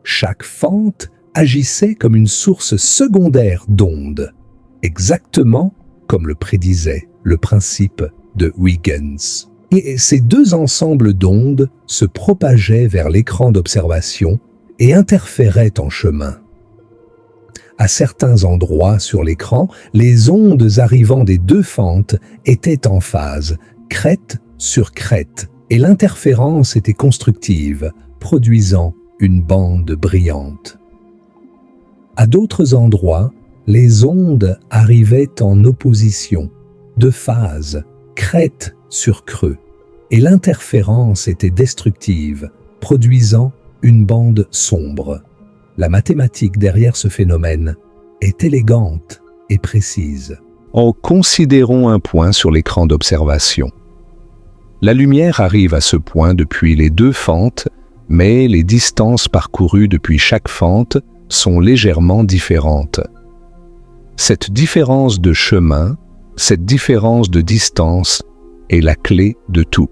Chaque fente agissait comme une source secondaire d'ondes, exactement comme le prédisait le principe de Huygens. Et ces deux ensembles d'ondes se propageaient vers l'écran d'observation et interféraient en chemin. À certains endroits sur l'écran, les ondes arrivant des deux fentes étaient en phase, crête sur crête, et l'interférence était constructive, produisant une bande brillante. À d'autres endroits, les ondes arrivaient en opposition, de phase, crête sur creux, et l'interférence était destructive, produisant une bande sombre. La mathématique derrière ce phénomène est élégante et précise. Considérons un point sur l'écran d'observation. La lumière arrive à ce point depuis les deux fentes, mais les distances parcourues depuis chaque fente sont légèrement différentes. Cette différence de chemin, cette différence de distance est la clé de tout.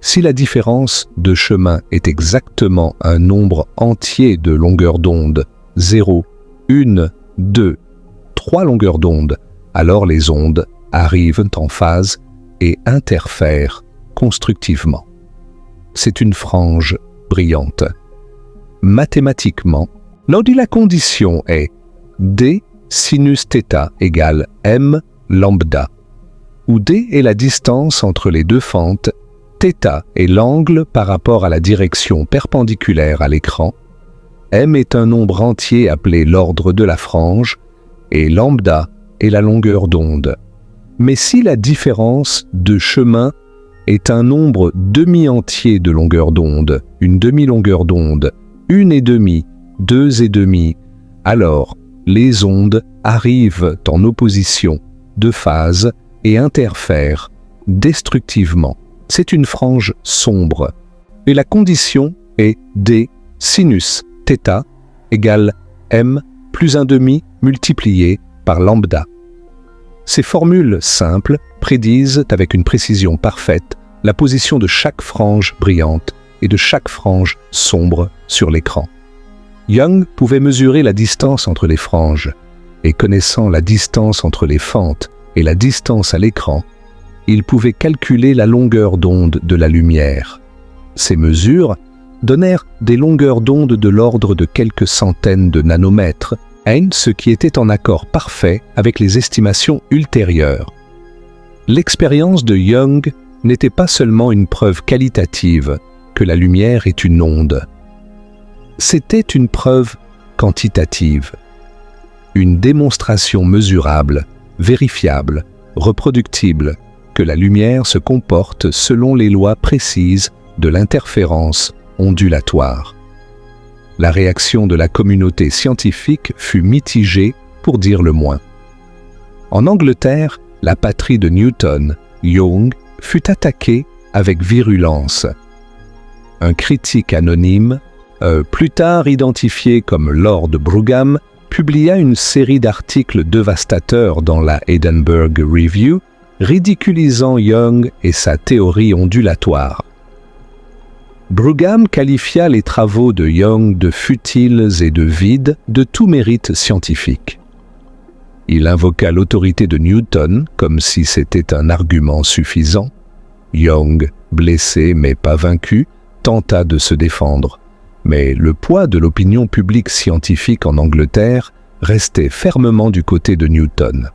Si la différence de chemin est exactement un nombre entier de longueurs d'onde, 0, 1, 2, 3 longueurs d'onde, alors les ondes arrivent en phase et interfèrent constructivement. C'est une frange brillante. Mathématiquement, lorsque la condition est d sinus θ égale m lambda, où d est la distance entre les deux fentes, θ est l'angle par rapport à la direction perpendiculaire à l'écran, m est un nombre entier appelé l'ordre de la frange, et lambda est la longueur d'onde. Mais si la différence de chemin est un nombre demi-entier de longueur d'onde, une demi-longueur d'onde, 1,5, 2,5, alors les ondes arrivent en opposition de phase et interfèrent destructivement. C'est une frange sombre. Et la condition est D sinus θ égale M plus 1/2 multiplié par lambda. Ces formules simples prédisent avec une précision parfaite la position de chaque frange brillante et de chaque frange sombre sur l'écran. Young pouvait mesurer la distance entre les franges, et connaissant la distance entre les fentes et la distance à l'écran, il pouvait calculer la longueur d'onde de la lumière. Ces mesures donnèrent des longueurs d'onde de l'ordre de quelques centaines de nanomètres, ce qui était en accord parfait avec les estimations ultérieures. L'expérience de Young n'était pas seulement une preuve qualitative que la lumière est une onde. C'était une preuve quantitative, une démonstration mesurable, vérifiable, reproductible, que la lumière se comporte selon les lois précises de l'interférence ondulatoire. La réaction de la communauté scientifique fut mitigée, pour dire le moins. En Angleterre, la patrie de Newton, Young, fut attaquée avec virulence. Un critique anonyme, plus tard identifié comme Lord Brougham, publia une série d'articles dévastateurs dans la Edinburgh Review, ridiculisant Young et sa théorie ondulatoire. Brougham qualifia les travaux de Young de futiles et de vides de tout mérite scientifique. Il invoqua l'autorité de Newton comme si c'était un argument suffisant. Young, blessé mais pas vaincu, tenta de se défendre. Mais le poids de l'opinion publique scientifique en Angleterre restait fermement du côté de Newton.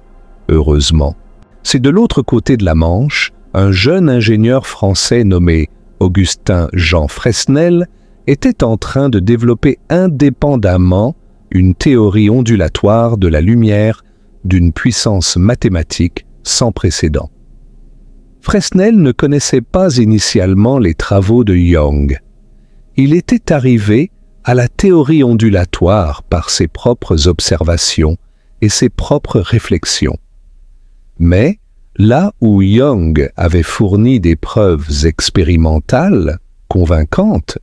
Heureusement. C'est de l'autre côté de la Manche, un jeune ingénieur français nommé Augustin Jean Fresnel était en train de développer indépendamment une théorie ondulatoire de la lumière d'une puissance mathématique sans précédent. Fresnel ne connaissait pas initialement les travaux de Young. Il était arrivé à la théorie ondulatoire par ses propres observations et ses propres réflexions. Mais, là où Young avait fourni des preuves expérimentales, convaincantes,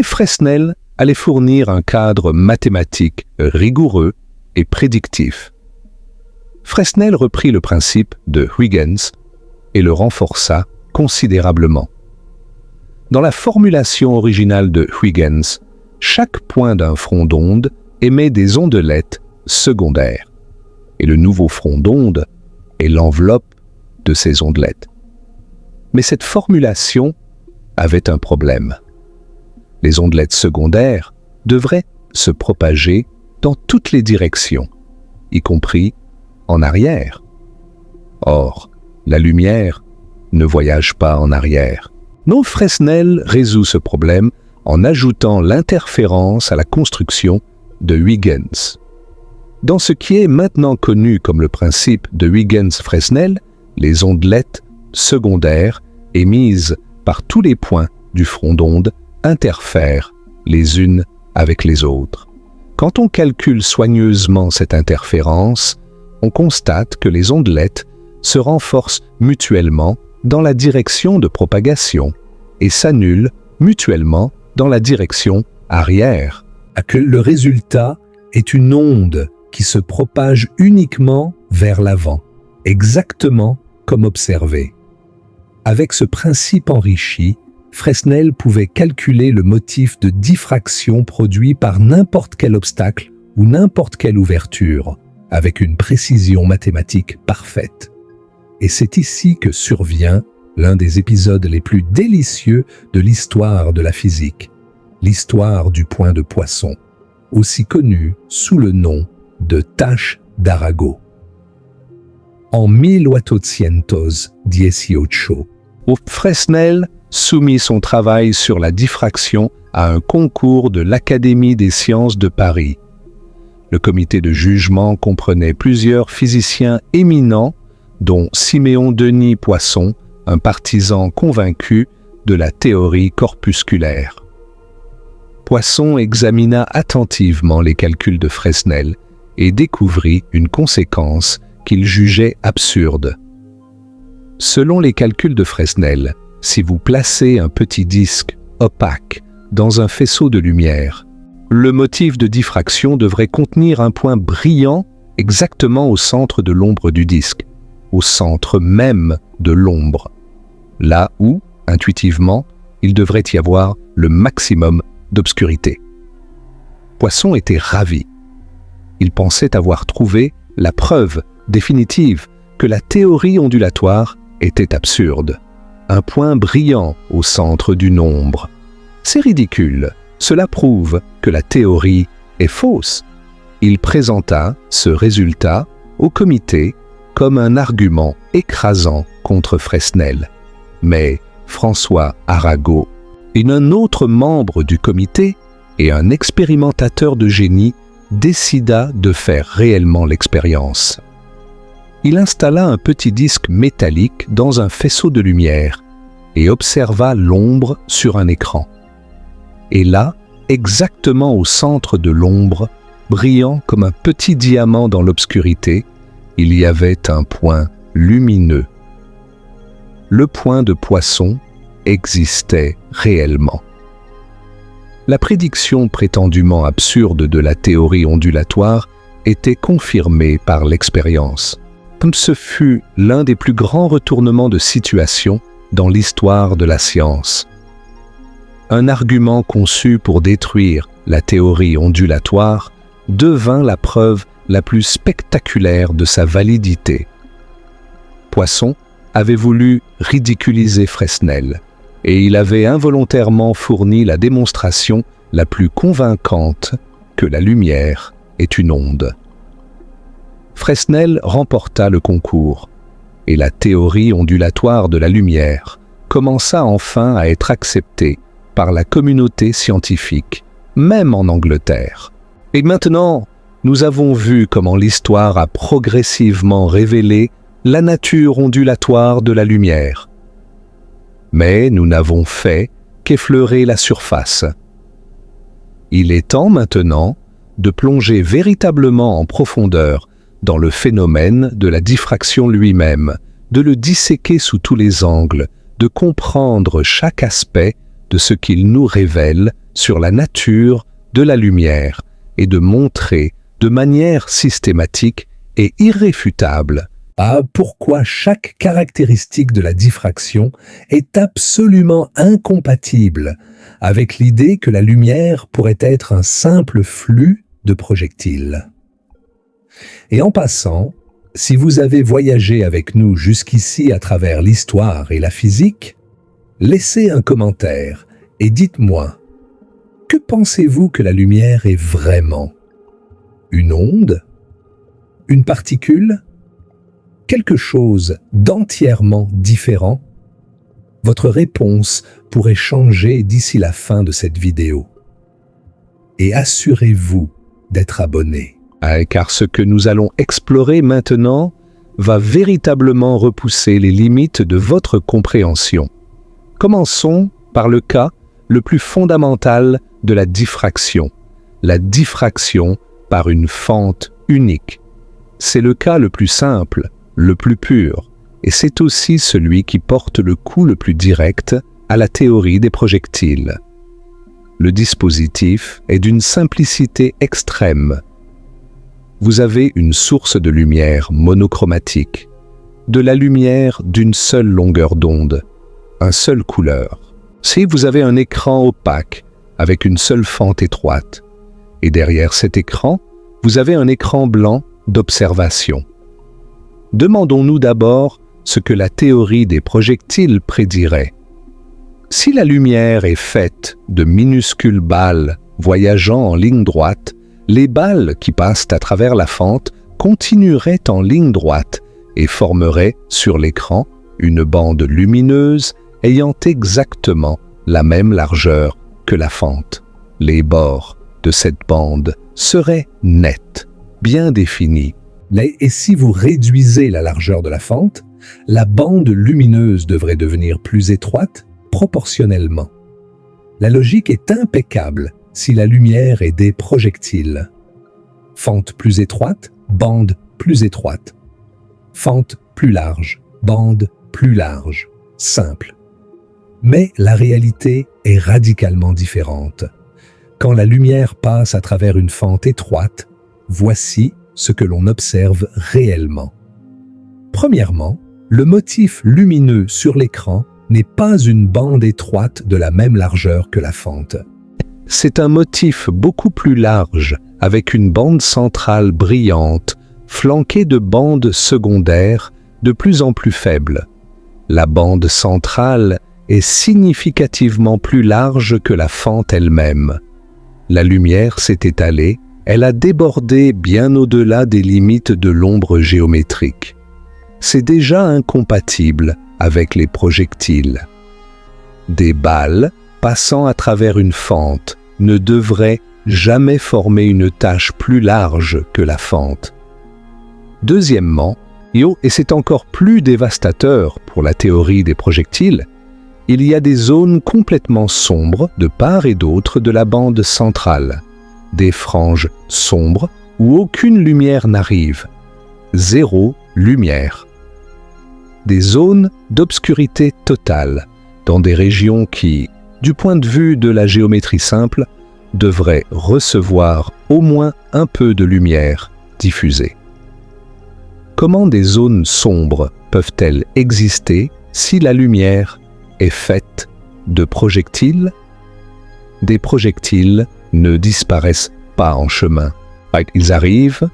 Fresnel allait fournir un cadre mathématique rigoureux et prédictif. Fresnel reprit le principe de Huygens et le renforça considérablement. Dans la formulation originale de Huygens, chaque point d'un front d'onde émet des ondelettes secondaires, et le nouveau front d'onde est l'enveloppe de ces ondelettes. Mais cette formulation avait un problème. Les ondelettes secondaires devraient se propager dans toutes les directions, y compris en arrière. Or, la lumière ne voyage pas en arrière. Non, Fresnel résout ce problème en ajoutant l'interférence à la construction de Huygens. Dans ce qui est maintenant connu comme le principe de Huygens-Fresnel, les ondelettes secondaires émises par tous les points du front d'onde interfèrent les unes avec les autres. Quand on calcule soigneusement cette interférence, on constate que les ondelettes se renforcent mutuellement dans la direction de propagation et s'annulent mutuellement dans la direction arrière. Que le résultat est une onde qui se propage uniquement vers l'avant, exactement comme observé. Avec ce principe enrichi, Fresnel pouvait calculer le motif de diffraction produit par n'importe quel obstacle ou n'importe quelle ouverture, avec une précision mathématique parfaite. Et c'est ici que survient l'un des épisodes les plus délicieux de l'histoire de la physique, l'histoire du point de Poisson, aussi connu sous le nom de tache d'Arago. En 1818, Fresnel soumit son travail sur la diffraction à un concours de l'Académie des sciences de Paris. Le comité de jugement comprenait plusieurs physiciens éminents, dont Siméon Denis Poisson, un partisan convaincu de la théorie corpusculaire. Poisson examina attentivement les calculs de Fresnel et découvrit une conséquence qu'il jugeait absurde. Selon les calculs de Fresnel, si vous placez un petit disque opaque dans un faisceau de lumière, le motif de diffraction devrait contenir un point brillant exactement au centre de l'ombre du disque, au centre même de l'ombre, là où, intuitivement, il devrait y avoir le maximum d'obscurité. Poisson était ravi. Il pensait avoir trouvé la preuve définitive que la théorie ondulatoire était absurde. Un point brillant au centre d'une ombre. C'est ridicule. Cela prouve que la théorie est fausse. Il présenta ce résultat au comité comme un argument écrasant contre Fresnel. Mais François Arago, un autre membre du comité et un expérimentateur de génie, décida de faire réellement l'expérience. Il installa un petit disque métallique dans un faisceau de lumière et observa l'ombre sur un écran. Et là, exactement au centre de l'ombre, brillant comme un petit diamant dans l'obscurité, il y avait un point lumineux. Le point de Poisson existait réellement. La prédiction prétendument absurde de la théorie ondulatoire était confirmée par l'expérience. Ce fut l'un des plus grands retournements de situation dans l'histoire de la science. Un argument conçu pour détruire la théorie ondulatoire devint la preuve la plus spectaculaire de sa validité. Poisson avait voulu ridiculiser Fresnel, et il avait involontairement fourni la démonstration la plus convaincante que la lumière est une onde. Fresnel remporta le concours, et la théorie ondulatoire de la lumière commença enfin à être acceptée par la communauté scientifique, même en Angleterre. Et maintenant, nous avons vu comment l'histoire a progressivement révélé la nature ondulatoire de la lumière. Mais nous n'avons fait qu'effleurer la surface. Il est temps maintenant de plonger véritablement en profondeur dans le phénomène de la diffraction lui-même, de le disséquer sous tous les angles, de comprendre chaque aspect de ce qu'il nous révèle sur la nature de la lumière et de montrer de manière systématique et irréfutable pourquoi chaque caractéristique de la diffraction est absolument incompatible avec l'idée que la lumière pourrait être un simple flux de projectiles. Et en passant, si vous avez voyagé avec nous jusqu'ici à travers l'histoire et la physique, laissez un commentaire et dites-moi, que pensez-vous que la lumière est vraiment? Une onde? Une particule? Quelque chose d'entièrement différent? Votre réponse pourrait changer d'ici la fin de cette vidéo. Et assurez-vous d'être abonné. Car ce que nous allons explorer maintenant va véritablement repousser les limites de votre compréhension. Commençons par le cas le plus fondamental de la diffraction par une fente unique. C'est le cas le plus simple, le plus pur, et c'est aussi celui qui porte le coup le plus direct à la théorie des projectiles. Le dispositif est d'une simplicité extrême. Vous avez une source de lumière monochromatique, de la lumière d'une seule longueur d'onde, une seule couleur. Si vous avez un écran opaque avec une seule fente étroite, et derrière cet écran, vous avez un écran blanc d'observation. Demandons-nous d'abord ce que la théorie des projectiles prédirait. Si la lumière est faite de minuscules balles voyageant en ligne droite, les balles qui passent à travers la fente continueraient en ligne droite et formeraient sur l'écran une bande lumineuse ayant exactement la même largeur que la fente. Les bords de cette bande seraient nets, bien définis. Et si vous réduisez la largeur de la fente, la bande lumineuse devrait devenir plus étroite proportionnellement. La logique est impeccable si la lumière est des projectiles. Fente plus étroite, bande plus étroite. Fente plus large, bande plus large. Simple. Mais la réalité est radicalement différente. Quand la lumière passe à travers une fente étroite, voici ce que l'on observe réellement. Premièrement, le motif lumineux sur l'écran n'est pas une bande étroite de la même largeur que la fente. C'est un motif beaucoup plus large, avec une bande centrale brillante, flanquée de bandes secondaires de plus en plus faibles. La bande centrale est significativement plus large que la fente elle-même. La lumière s'est étalée, elle a débordé bien au-delà des limites de l'ombre géométrique. C'est déjà incompatible avec les projectiles. Des balles passant à travers une fente ne devraient jamais former une tache plus large que la fente. Deuxièmement, et c'est encore plus dévastateur pour la théorie des projectiles, il y a des zones complètement sombres de part et d'autre de la bande centrale, des franges sombres où aucune lumière n'arrive, zéro lumière. Des zones d'obscurité totale, dans des régions qui, du point de vue de la géométrie simple, devraient recevoir au moins un peu de lumière diffusée. Comment des zones sombres peuvent-elles exister si la lumière est faite de projectiles? Des projectiles ne disparaissent pas en chemin. Ils arrivent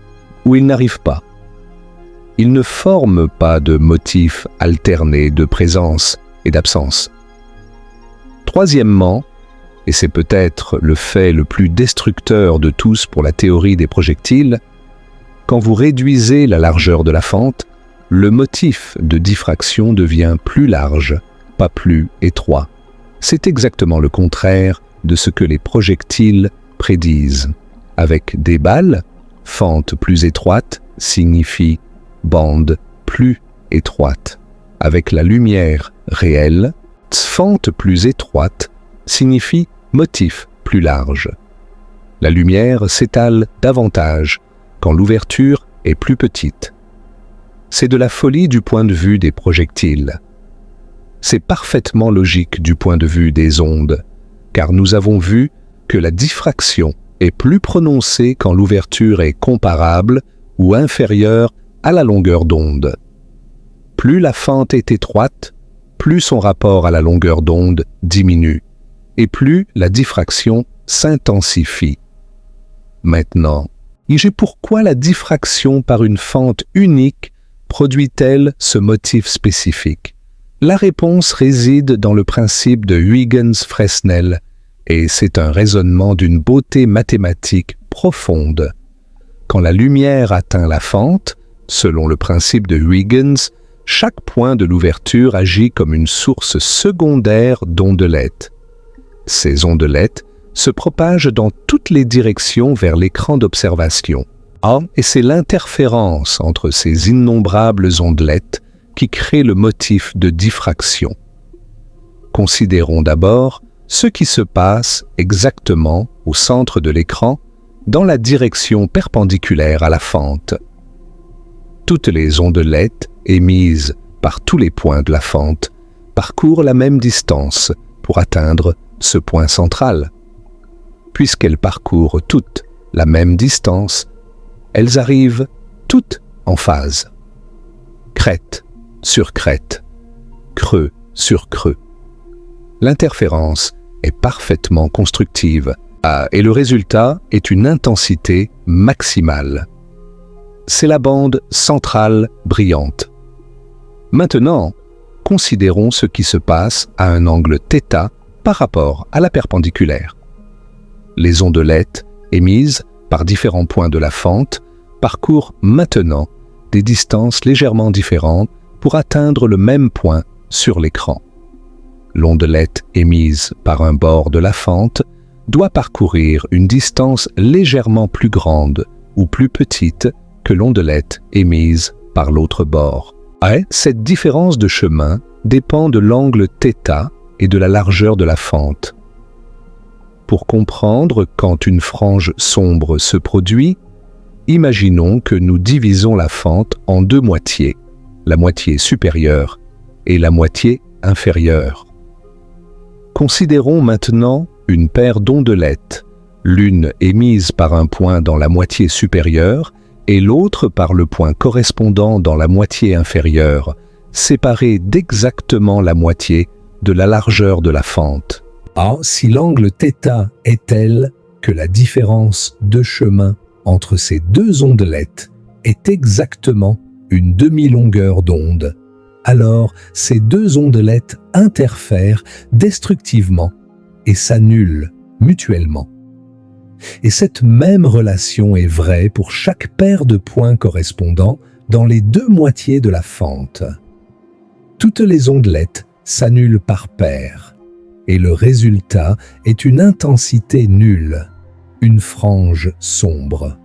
ou ils n'arrivent pas. Ils ne forment pas de motifs alternés de présence et d'absence. Troisièmement, et c'est peut-être le fait le plus destructeur de tous pour la théorie des projectiles, quand vous réduisez la largeur de la fente, le motif de diffraction devient plus large, pas plus étroit. C'est exactement le contraire de ce que les projectiles prédisent. Avec des balles, fente plus étroite signifie bande plus étroite. Avec la lumière réelle, fente plus étroite signifie motif plus large. La lumière s'étale davantage quand l'ouverture est plus petite. C'est de la folie du point de vue des projectiles. C'est parfaitement logique du point de vue des ondes, car nous avons vu que la diffraction est plus prononcée quand l'ouverture est comparable ou inférieure à la longueur d'onde. Plus la fente est étroite, plus son rapport à la longueur d'onde diminue, et plus la diffraction s'intensifie. Maintenant, pourquoi la diffraction par une fente unique produit-elle ce motif spécifique? La réponse réside dans le principe de Huygens-Fresnel, et c'est un raisonnement d'une beauté mathématique profonde. Quand la lumière atteint la fente, selon le principe de Huygens, chaque point de l'ouverture agit comme une source secondaire d'ondelettes. Ces ondelettes se propagent dans toutes les directions vers l'écran d'observation. Et c'est l'interférence entre ces innombrables ondelettes qui crée le motif de diffraction. Considérons d'abord ce qui se passe exactement au centre de l'écran dans la direction perpendiculaire à la fente. Toutes les ondelettes émises par tous les points de la fente parcourent la même distance pour atteindre ce point central. Puisqu'elles parcourent toutes la même distance, elles arrivent toutes en phase. Crête sur crête, creux sur creux. L'interférence est parfaitement constructive et le résultat est une intensité maximale. C'est la bande centrale brillante. Maintenant, considérons ce qui se passe à un angle θ par rapport à la perpendiculaire. Les ondelettes émises par différents points de la fente parcourent maintenant des distances légèrement différentes pour atteindre le même point sur l'écran. L'ondelette émise par un bord de la fente doit parcourir une distance légèrement plus grande ou plus petite que l'ondelette émise par l'autre bord. Cette différence de chemin dépend de l'angle θ et de la largeur de la fente. Pour comprendre quand une frange sombre se produit, imaginons que nous divisons la fente en deux moitiés, la moitié supérieure et la moitié inférieure. Considérons maintenant une paire d'ondelettes. L'une émise par un point dans la moitié supérieure et l'autre par le point correspondant dans la moitié inférieure, séparées d'exactement la moitié de la largeur de la fente. Si l'angle θ est tel que la différence de chemin entre ces deux ondelettes est exactement une demi-longueur d'onde, alors ces deux ondelettes interfèrent destructivement et s'annulent mutuellement. Et cette même relation est vraie pour chaque paire de points correspondant dans les deux moitiés de la fente. Toutes les ondelettes s'annulent par paires, et le résultat est une intensité nulle, une frange sombre.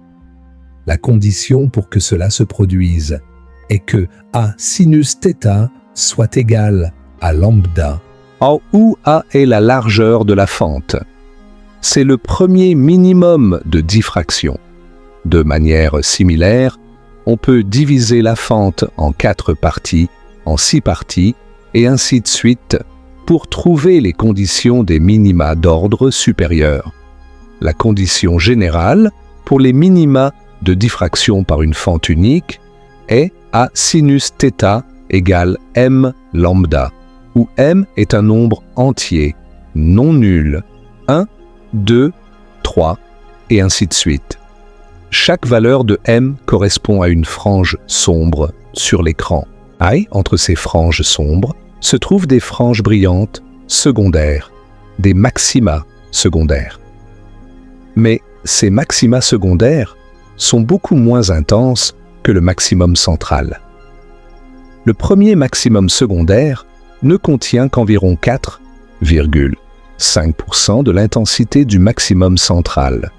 La condition pour que cela se produise est que A sinus θ soit égal à lambda, Où A est la largeur de la fente. C'est le premier minimum de diffraction. De manière similaire, on peut diviser la fente en 4 parties, en 6 parties, et ainsi de suite, pour trouver les conditions des minima d'ordre supérieur. La condition générale, pour les minima de diffraction par une fente unique, est A sinus θ égale m lambda, où m est un nombre entier, non nul, 1, 2, 3, et ainsi de suite. Chaque valeur de m correspond à une frange sombre sur l'écran. Entre ces franges sombres se trouvent des franges brillantes secondaires, des maxima secondaires. Mais ces maxima secondaires sont beaucoup moins intenses que le maximum central. Le premier maximum secondaire ne contient qu'environ 4,5% de l'intensité du maximum central.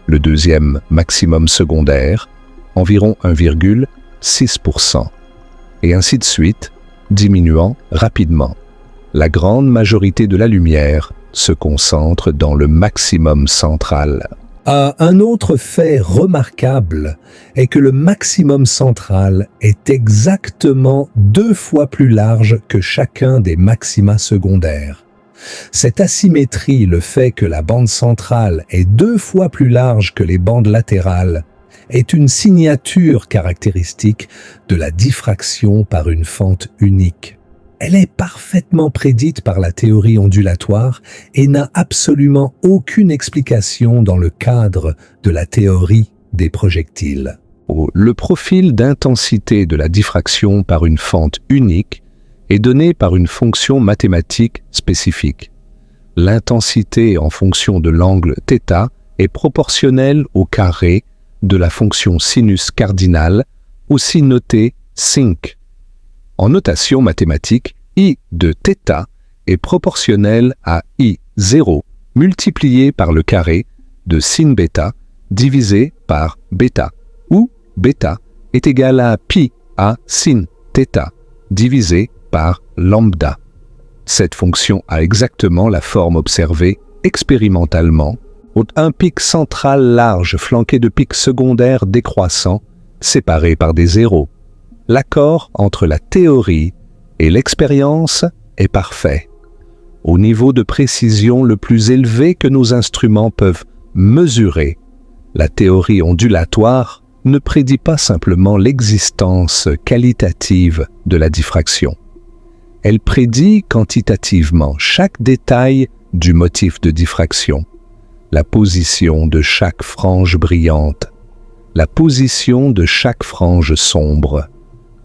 Le deuxième maximum secondaire, environ 1,6%. Et ainsi de suite, diminuant rapidement. La grande majorité de la lumière se concentre dans le maximum central. Un autre fait remarquable est que le maximum central est exactement 2 fois plus large que chacun des maxima secondaires. Cette asymétrie, le fait que la bande centrale est 2 fois plus large que les bandes latérales, est une signature caractéristique de la diffraction par une fente unique. Elle est parfaitement prédite par la théorie ondulatoire et n'a absolument aucune explication dans le cadre de la théorie des projectiles. Le profil d'intensité de la diffraction par une fente unique est donné par une fonction mathématique spécifique. L'intensité en fonction de l'angle θ est proportionnelle au carré de la fonction sinus cardinale, aussi notée sinc. En notation mathématique, I de θ est proportionnel à I0 multiplié par le carré de sin bêta divisé par bêta, où bêta est égal à pi à sin θ divisé par lambda. Cette fonction a exactement la forme observée expérimentalement, un pic central large flanqué de pics secondaires décroissants, séparés par des zéros. L'accord entre la théorie et l'expérience est parfait. Au niveau de précision le plus élevé que nos instruments peuvent mesurer, la théorie ondulatoire ne prédit pas simplement l'existence qualitative de la diffraction. Elle prédit quantitativement chaque détail du motif de diffraction, la position de chaque frange brillante, la position de chaque frange sombre,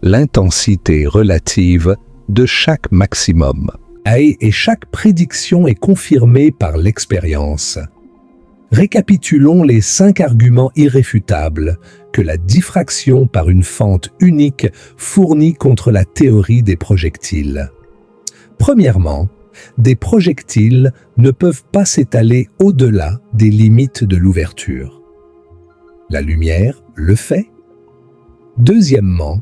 l'intensité relative de chaque maximum. Et chaque prédiction est confirmée par l'expérience. Récapitulons les 5 arguments irréfutables que la diffraction par une fente unique fournit contre la théorie des projectiles. Premièrement, des projectiles ne peuvent pas s'étaler au-delà des limites de l'ouverture. La lumière le fait. Deuxièmement,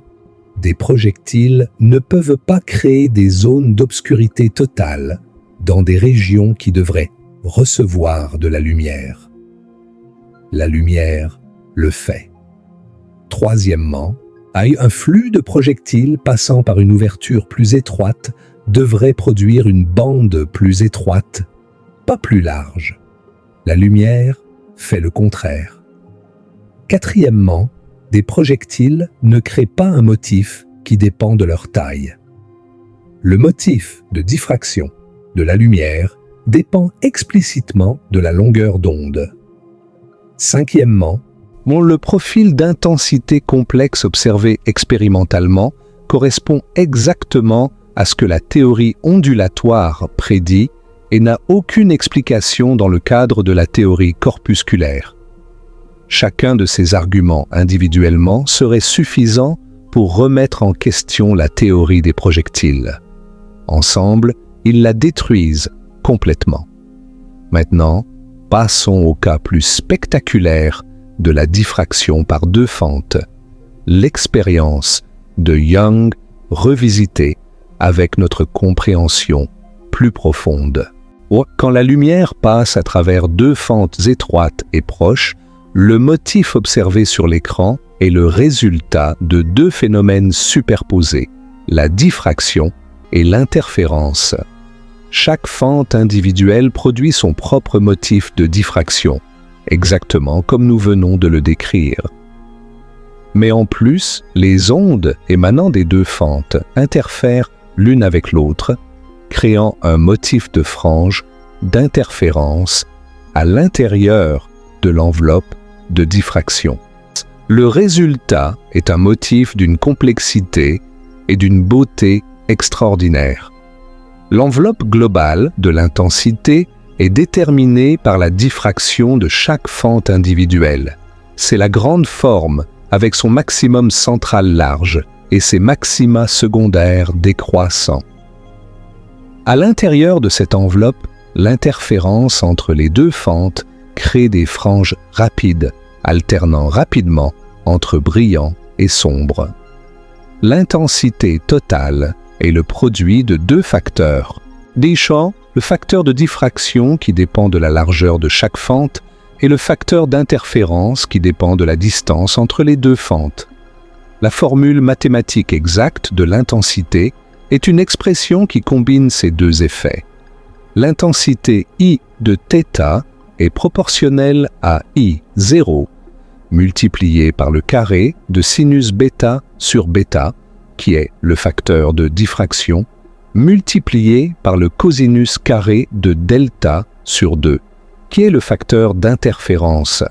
des projectiles ne peuvent pas créer des zones d'obscurité totale dans des régions qui devraient recevoir de la lumière. La lumière le fait. Troisièmement, un flux de projectiles passant par une ouverture plus étroite devrait produire une bande plus étroite, pas plus large. La lumière fait le contraire. Quatrièmement, des projectiles ne créent pas un motif qui dépend de leur taille. Le motif de diffraction de la lumière dépend explicitement de la longueur d'onde. Cinquièmement, le profil d'intensité complexe observé expérimentalement correspond exactement à ce que la théorie ondulatoire prédit et n'a aucune explication dans le cadre de la théorie corpusculaire. Chacun de ces arguments individuellement serait suffisant pour remettre en question la théorie des projectiles. Ensemble, ils la détruisent complètement. Maintenant, passons au cas plus spectaculaire de la diffraction par deux fentes, l'expérience de Young revisitée avec notre compréhension plus profonde. Quand la lumière passe à travers deux fentes étroites et proches, le motif observé sur l'écran est le résultat de deux phénomènes superposés, la diffraction et l'interférence. Chaque fente individuelle produit son propre motif de diffraction, exactement comme nous venons de le décrire. Mais en plus, les ondes émanant des deux fentes interfèrent l'une avec l'autre, créant un motif de frange d'interférence à l'intérieur de l'enveloppe de diffraction. Le résultat est un motif d'une complexité et d'une beauté extraordinaire. L'enveloppe globale de l'intensité est déterminée par la diffraction de chaque fente individuelle. C'est la grande forme avec son maximum central large et ses maxima secondaires décroissants. À l'intérieur de cette enveloppe, l'interférence entre les deux fentes crée des franges rapides, alternant rapidement entre brillant et sombre. L'intensité totale est le produit de deux facteurs. Des champs, le facteur de diffraction qui dépend de la largeur de chaque fente et le facteur d'interférence qui dépend de la distance entre les deux fentes. La formule mathématique exacte de l'intensité est une expression qui combine ces deux effets. L'intensité I de θ est proportionnelle à I0 multiplié par le carré de sinus bêta sur bêta, qui est le facteur de diffraction, multiplié par le cosinus carré de delta sur 2, qui est le facteur d'interférence.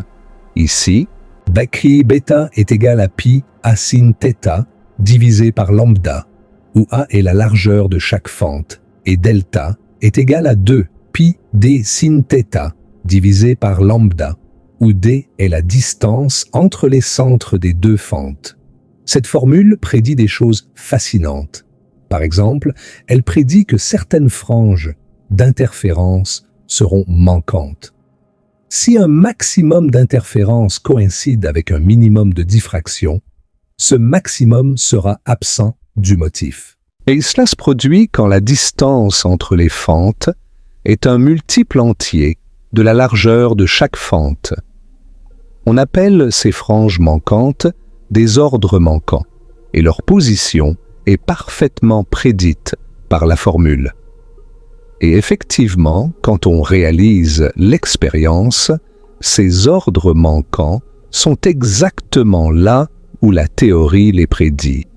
Ici, Bakri bêta est égal à pi a sin θ divisé par lambda, où a est la largeur de chaque fente, et delta est égal à 2 pi d sin θ divisé par lambda, où d est la distance entre les centres des deux fentes. Cette formule prédit des choses fascinantes. Par exemple, elle prédit que certaines franges d'interférence seront manquantes. Si un maximum d'interférence coïncide avec un minimum de diffraction, ce maximum sera absent du motif. Et cela se produit quand la distance entre les fentes est un multiple entier de la largeur de chaque fente. On appelle ces franges manquantes des ordres manquants, et leur position est parfaitement prédite par la formule. Et effectivement, quand on réalise l'expérience, ces ordres manquants sont exactement là où la théorie les prédit.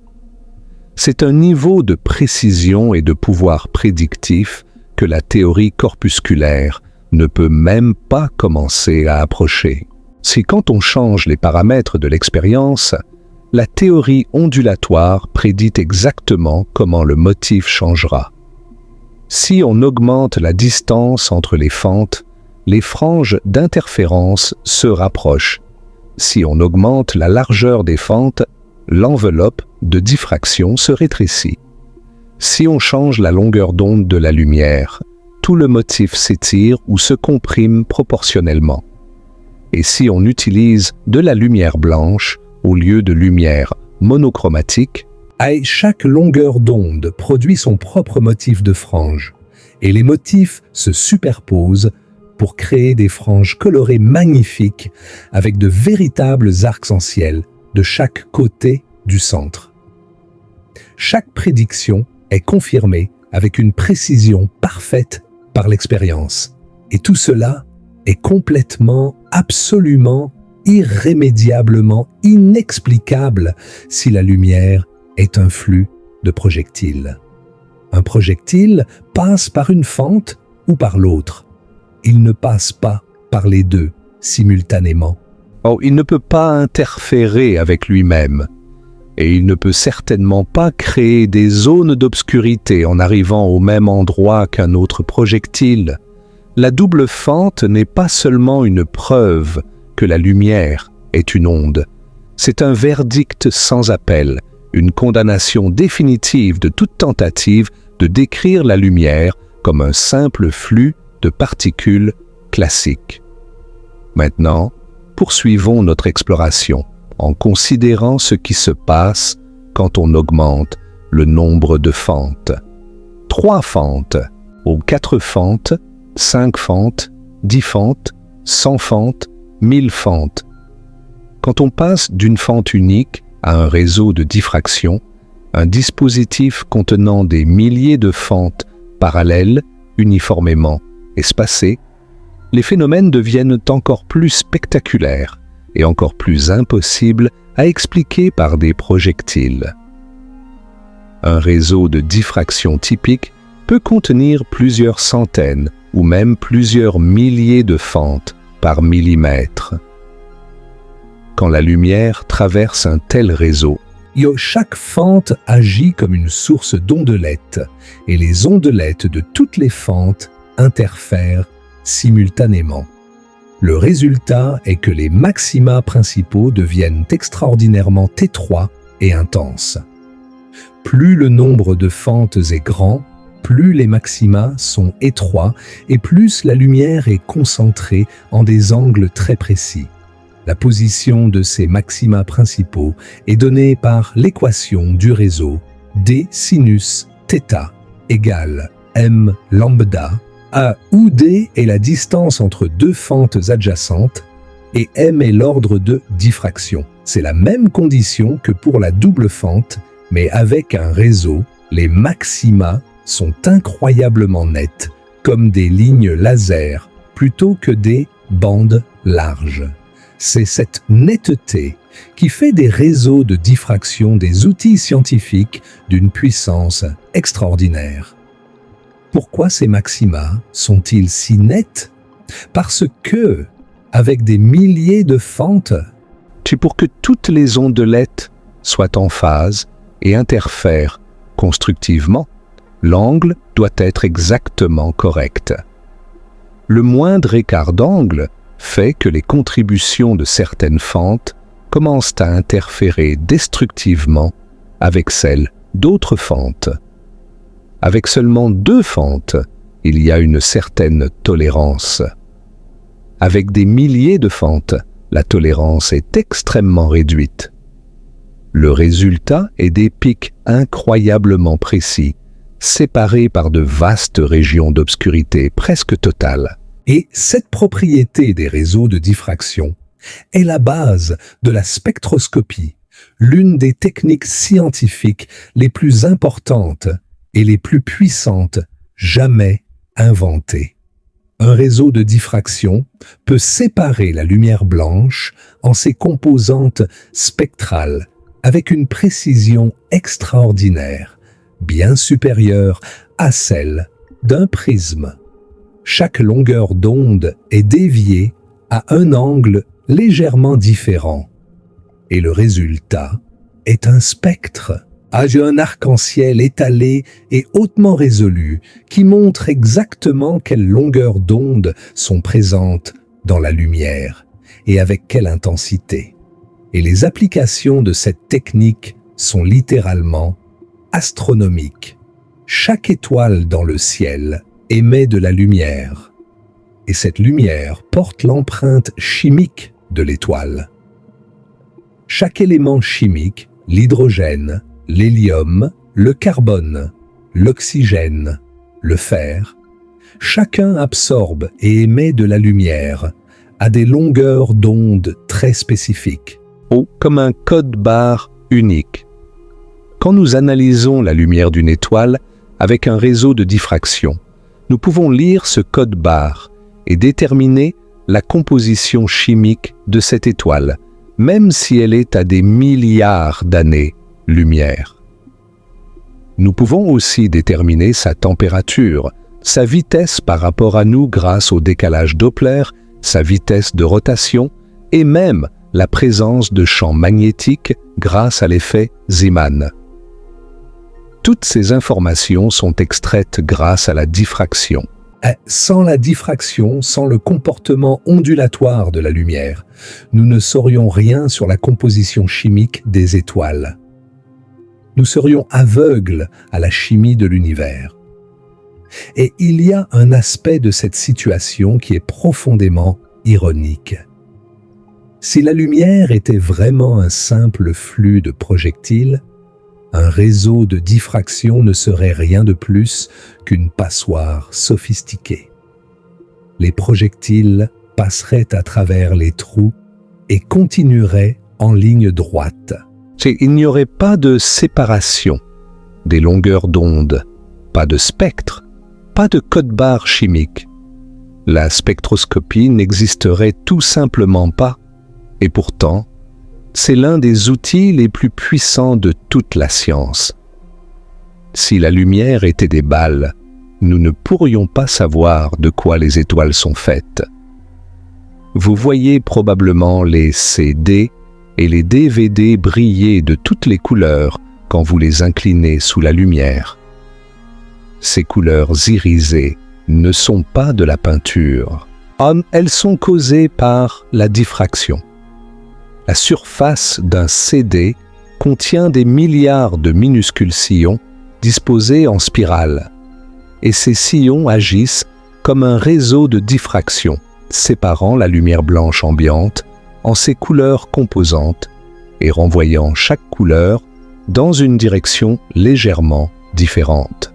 C'est un niveau de précision et de pouvoir prédictif que la théorie corpusculaire ne peut même pas commencer à approcher. Si quand on change les paramètres de l'expérience, la théorie ondulatoire prédit exactement comment le motif changera. Si on augmente la distance entre les fentes, les franges d'interférence se rapprochent. Si on augmente la largeur des fentes, l'enveloppe de diffraction se rétrécit. Si on change la longueur d'onde de la lumière, tout le motif s'étire ou se comprime proportionnellement. Et si on utilise de la lumière blanche au lieu de lumière monochromatique, chaque longueur d'onde produit son propre motif de frange, et les motifs se superposent pour créer des franges colorées magnifiques avec de véritables arcs-en-ciel de chaque côté du centre. Chaque prédiction est confirmée avec une précision parfaite par l'expérience. Et tout cela est complètement, absolument, irrémédiablement inexplicable si la lumière est un flux de projectiles. Un projectile passe par une fente ou par l'autre. Il ne passe pas par les deux simultanément. Oh, il ne peut pas interférer avec lui-même. Et il ne peut certainement pas créer des zones d'obscurité en arrivant au même endroit qu'un autre projectile. La double fente n'est pas seulement une preuve que la lumière est une onde. C'est un verdict sans appel, une condamnation définitive de toute tentative de décrire la lumière comme un simple flux de particules classiques. Maintenant, poursuivons notre exploration en considérant ce qui se passe quand on augmente le nombre de fentes. 3 fentes, ou 4 fentes, 5 fentes, 10 fentes, 100 fentes, 1000 fentes. Quand on passe d'une fente unique à un réseau de diffraction, un dispositif contenant des milliers de fentes parallèles, uniformément espacées, les phénomènes deviennent encore plus spectaculaires et encore plus impossibles à expliquer par des projectiles. Un réseau de diffraction typique peut contenir plusieurs centaines ou même plusieurs milliers de fentes par millimètre. Quand la lumière traverse un tel réseau, chaque fente agit comme une source d'ondelettes et les ondelettes de toutes les fentes interfèrent simultanément. Le résultat est que les maxima principaux deviennent extraordinairement étroits et intenses. Plus le nombre de fentes est grand, plus les maxima sont étroits et plus la lumière est concentrée en des angles très précis. La position de ces maxima principaux est donnée par l'équation du réseau d sinus θ égale m lambda, où d est la distance entre deux fentes adjacentes et m est l'ordre de diffraction. C'est la même condition que pour la double fente, mais avec un réseau, les maxima sont incroyablement nets, comme des lignes laser, plutôt que des bandes larges. C'est cette netteté qui fait des réseaux de diffraction des outils scientifiques d'une puissance extraordinaire. Pourquoi ces maxima sont-ils si nets? Parce que, avec des milliers de fentes, pour que toutes les ondelettes soient en phase et interfèrent constructivement, l'angle doit être exactement correct. Le moindre écart d'angle fait que les contributions de certaines fentes commencent à interférer destructivement avec celles d'autres fentes. Avec seulement 2 fentes, il y a une certaine tolérance. Avec des milliers de fentes, la tolérance est extrêmement réduite. Le résultat est des pics incroyablement précis, séparés par de vastes régions d'obscurité presque totale. Et cette propriété des réseaux de diffraction est la base de la spectroscopie, l'une des techniques scientifiques les plus importantes et les plus puissantes jamais inventées. Un réseau de diffraction peut séparer la lumière blanche en ses composantes spectrales avec une précision extraordinaire, bien supérieure à celle d'un prisme. Chaque longueur d'onde est déviée à un angle légèrement différent. Et le résultat est un spectre, un arc-en-ciel étalé et hautement résolu qui montre exactement quelles longueurs d'onde sont présentes dans la lumière et avec quelle intensité. Et les applications de cette technique sont littéralement astronomiques. Chaque étoile dans le ciel émet de la lumière, et cette lumière porte l'empreinte chimique de l'étoile. Chaque élément chimique, l'hydrogène, l'hélium, le carbone, l'oxygène, le fer, chacun absorbe et émet de la lumière à des longueurs d'onde très spécifiques. comme un code-barre unique. Quand nous analysons la lumière d'une étoile avec un réseau de diffraction, nous pouvons lire ce code-barre et déterminer la composition chimique de cette étoile, même si elle est à des milliards d'années-lumière. Nous pouvons aussi déterminer sa température, sa vitesse par rapport à nous grâce au décalage Doppler, sa vitesse de rotation et même la présence de champs magnétiques grâce à l'effet Zeeman. Toutes ces informations sont extraites grâce à la diffraction. Sans la diffraction, sans le comportement ondulatoire de la lumière, nous ne saurions rien sur la composition chimique des étoiles. Nous serions aveugles à la chimie de l'univers. Et il y a un aspect de cette situation qui est profondément ironique. Si la lumière était vraiment un simple flux de projectiles, un réseau de diffraction ne serait rien de plus qu'une passoire sophistiquée. Les projectiles passeraient à travers les trous et continueraient en ligne droite. Il n'y aurait pas de séparation des longueurs d'onde, pas de spectre, pas de code-barre chimique. La spectroscopie n'existerait tout simplement pas, et pourtant, c'est l'un des outils les plus puissants de toute la science. Si la lumière était des balles, nous ne pourrions pas savoir de quoi les étoiles sont faites. Vous voyez probablement les CD et les DVD briller de toutes les couleurs quand vous les inclinez sous la lumière. Ces couleurs irisées ne sont pas de la peinture. Elles sont causées par la diffraction. La surface d'un CD contient des milliards de minuscules sillons disposés en spirale. Et ces sillons agissent comme un réseau de diffraction, séparant la lumière blanche ambiante en ses couleurs composantes et renvoyant chaque couleur dans une direction légèrement différente.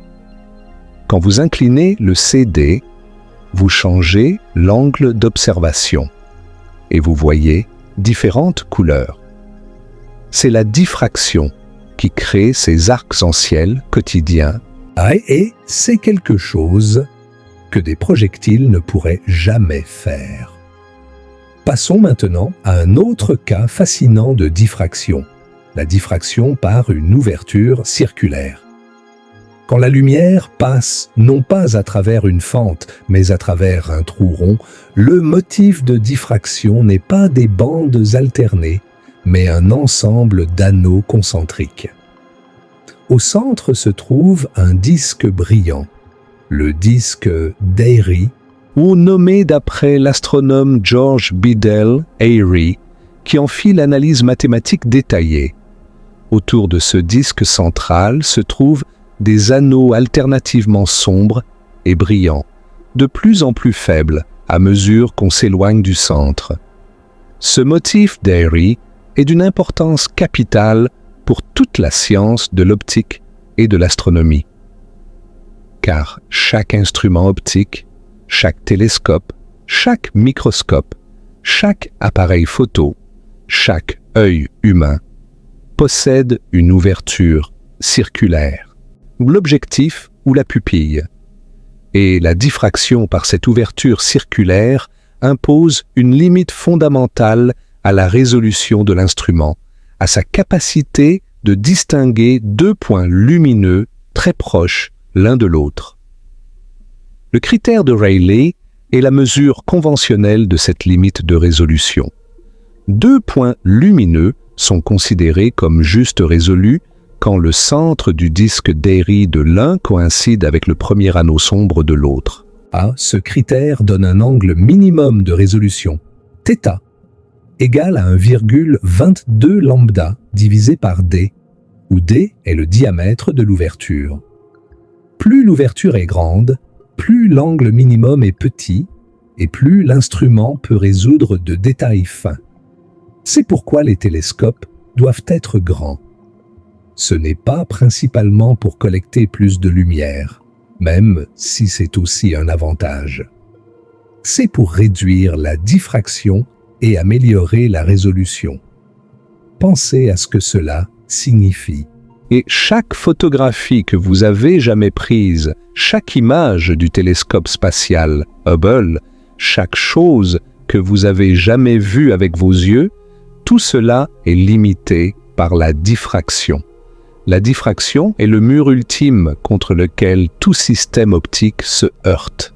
Quand vous inclinez le CD, vous changez l'angle d'observation et vous voyez différentes couleurs. C'est la diffraction qui crée ces arcs-en-ciel quotidiens. Et c'est quelque chose que des projectiles ne pourraient jamais faire. Passons maintenant à un autre cas fascinant de diffraction, la diffraction par une ouverture circulaire. Quand la lumière passe non pas à travers une fente, mais à travers un trou rond, le motif de diffraction n'est pas des bandes alternées, mais un ensemble d'anneaux concentriques. Au centre se trouve un disque brillant, le disque d'Airy, ou nommé d'après l'astronome George Biddell Airy, qui en fit l'analyse mathématique détaillée. Autour de ce disque central se trouvent des anneaux alternativement sombres et brillants, de plus en plus faibles à mesure qu'on s'éloigne du centre. Ce motif d'Airy est d'une importance capitale pour toute la science de l'optique et de l'astronomie. Car chaque instrument optique, chaque télescope, chaque microscope, chaque appareil photo, chaque œil humain possède une ouverture circulaire, l'objectif ou la pupille. Et la diffraction par cette ouverture circulaire impose une limite fondamentale à la résolution de l'instrument, à sa capacité de distinguer deux points lumineux très proches l'un de l'autre. Le critère de Rayleigh est la mesure conventionnelle de cette limite de résolution. Deux points lumineux sont considérés comme juste résolus quand le centre du disque d'Airy de l'un coïncide avec le premier anneau sombre de l'autre. Ce critère donne un angle minimum de résolution, θ, égal à 1,22 lambda divisé par d, où d est le diamètre de l'ouverture. Plus l'ouverture est grande, plus l'angle minimum est petit et plus l'instrument peut résoudre de détails fins. C'est pourquoi les télescopes doivent être grands. Ce n'est pas principalement pour collecter plus de lumière, même si c'est aussi un avantage. C'est pour réduire la diffraction et améliorer la résolution. pensez à ce que cela signifie. Et chaque photographie que vous avez jamais prise, chaque image du télescope spatial Hubble, chaque chose que vous avez jamais vue avec vos yeux, tout cela est limité par la diffraction. La diffraction est le mur ultime contre lequel tout système optique se heurte.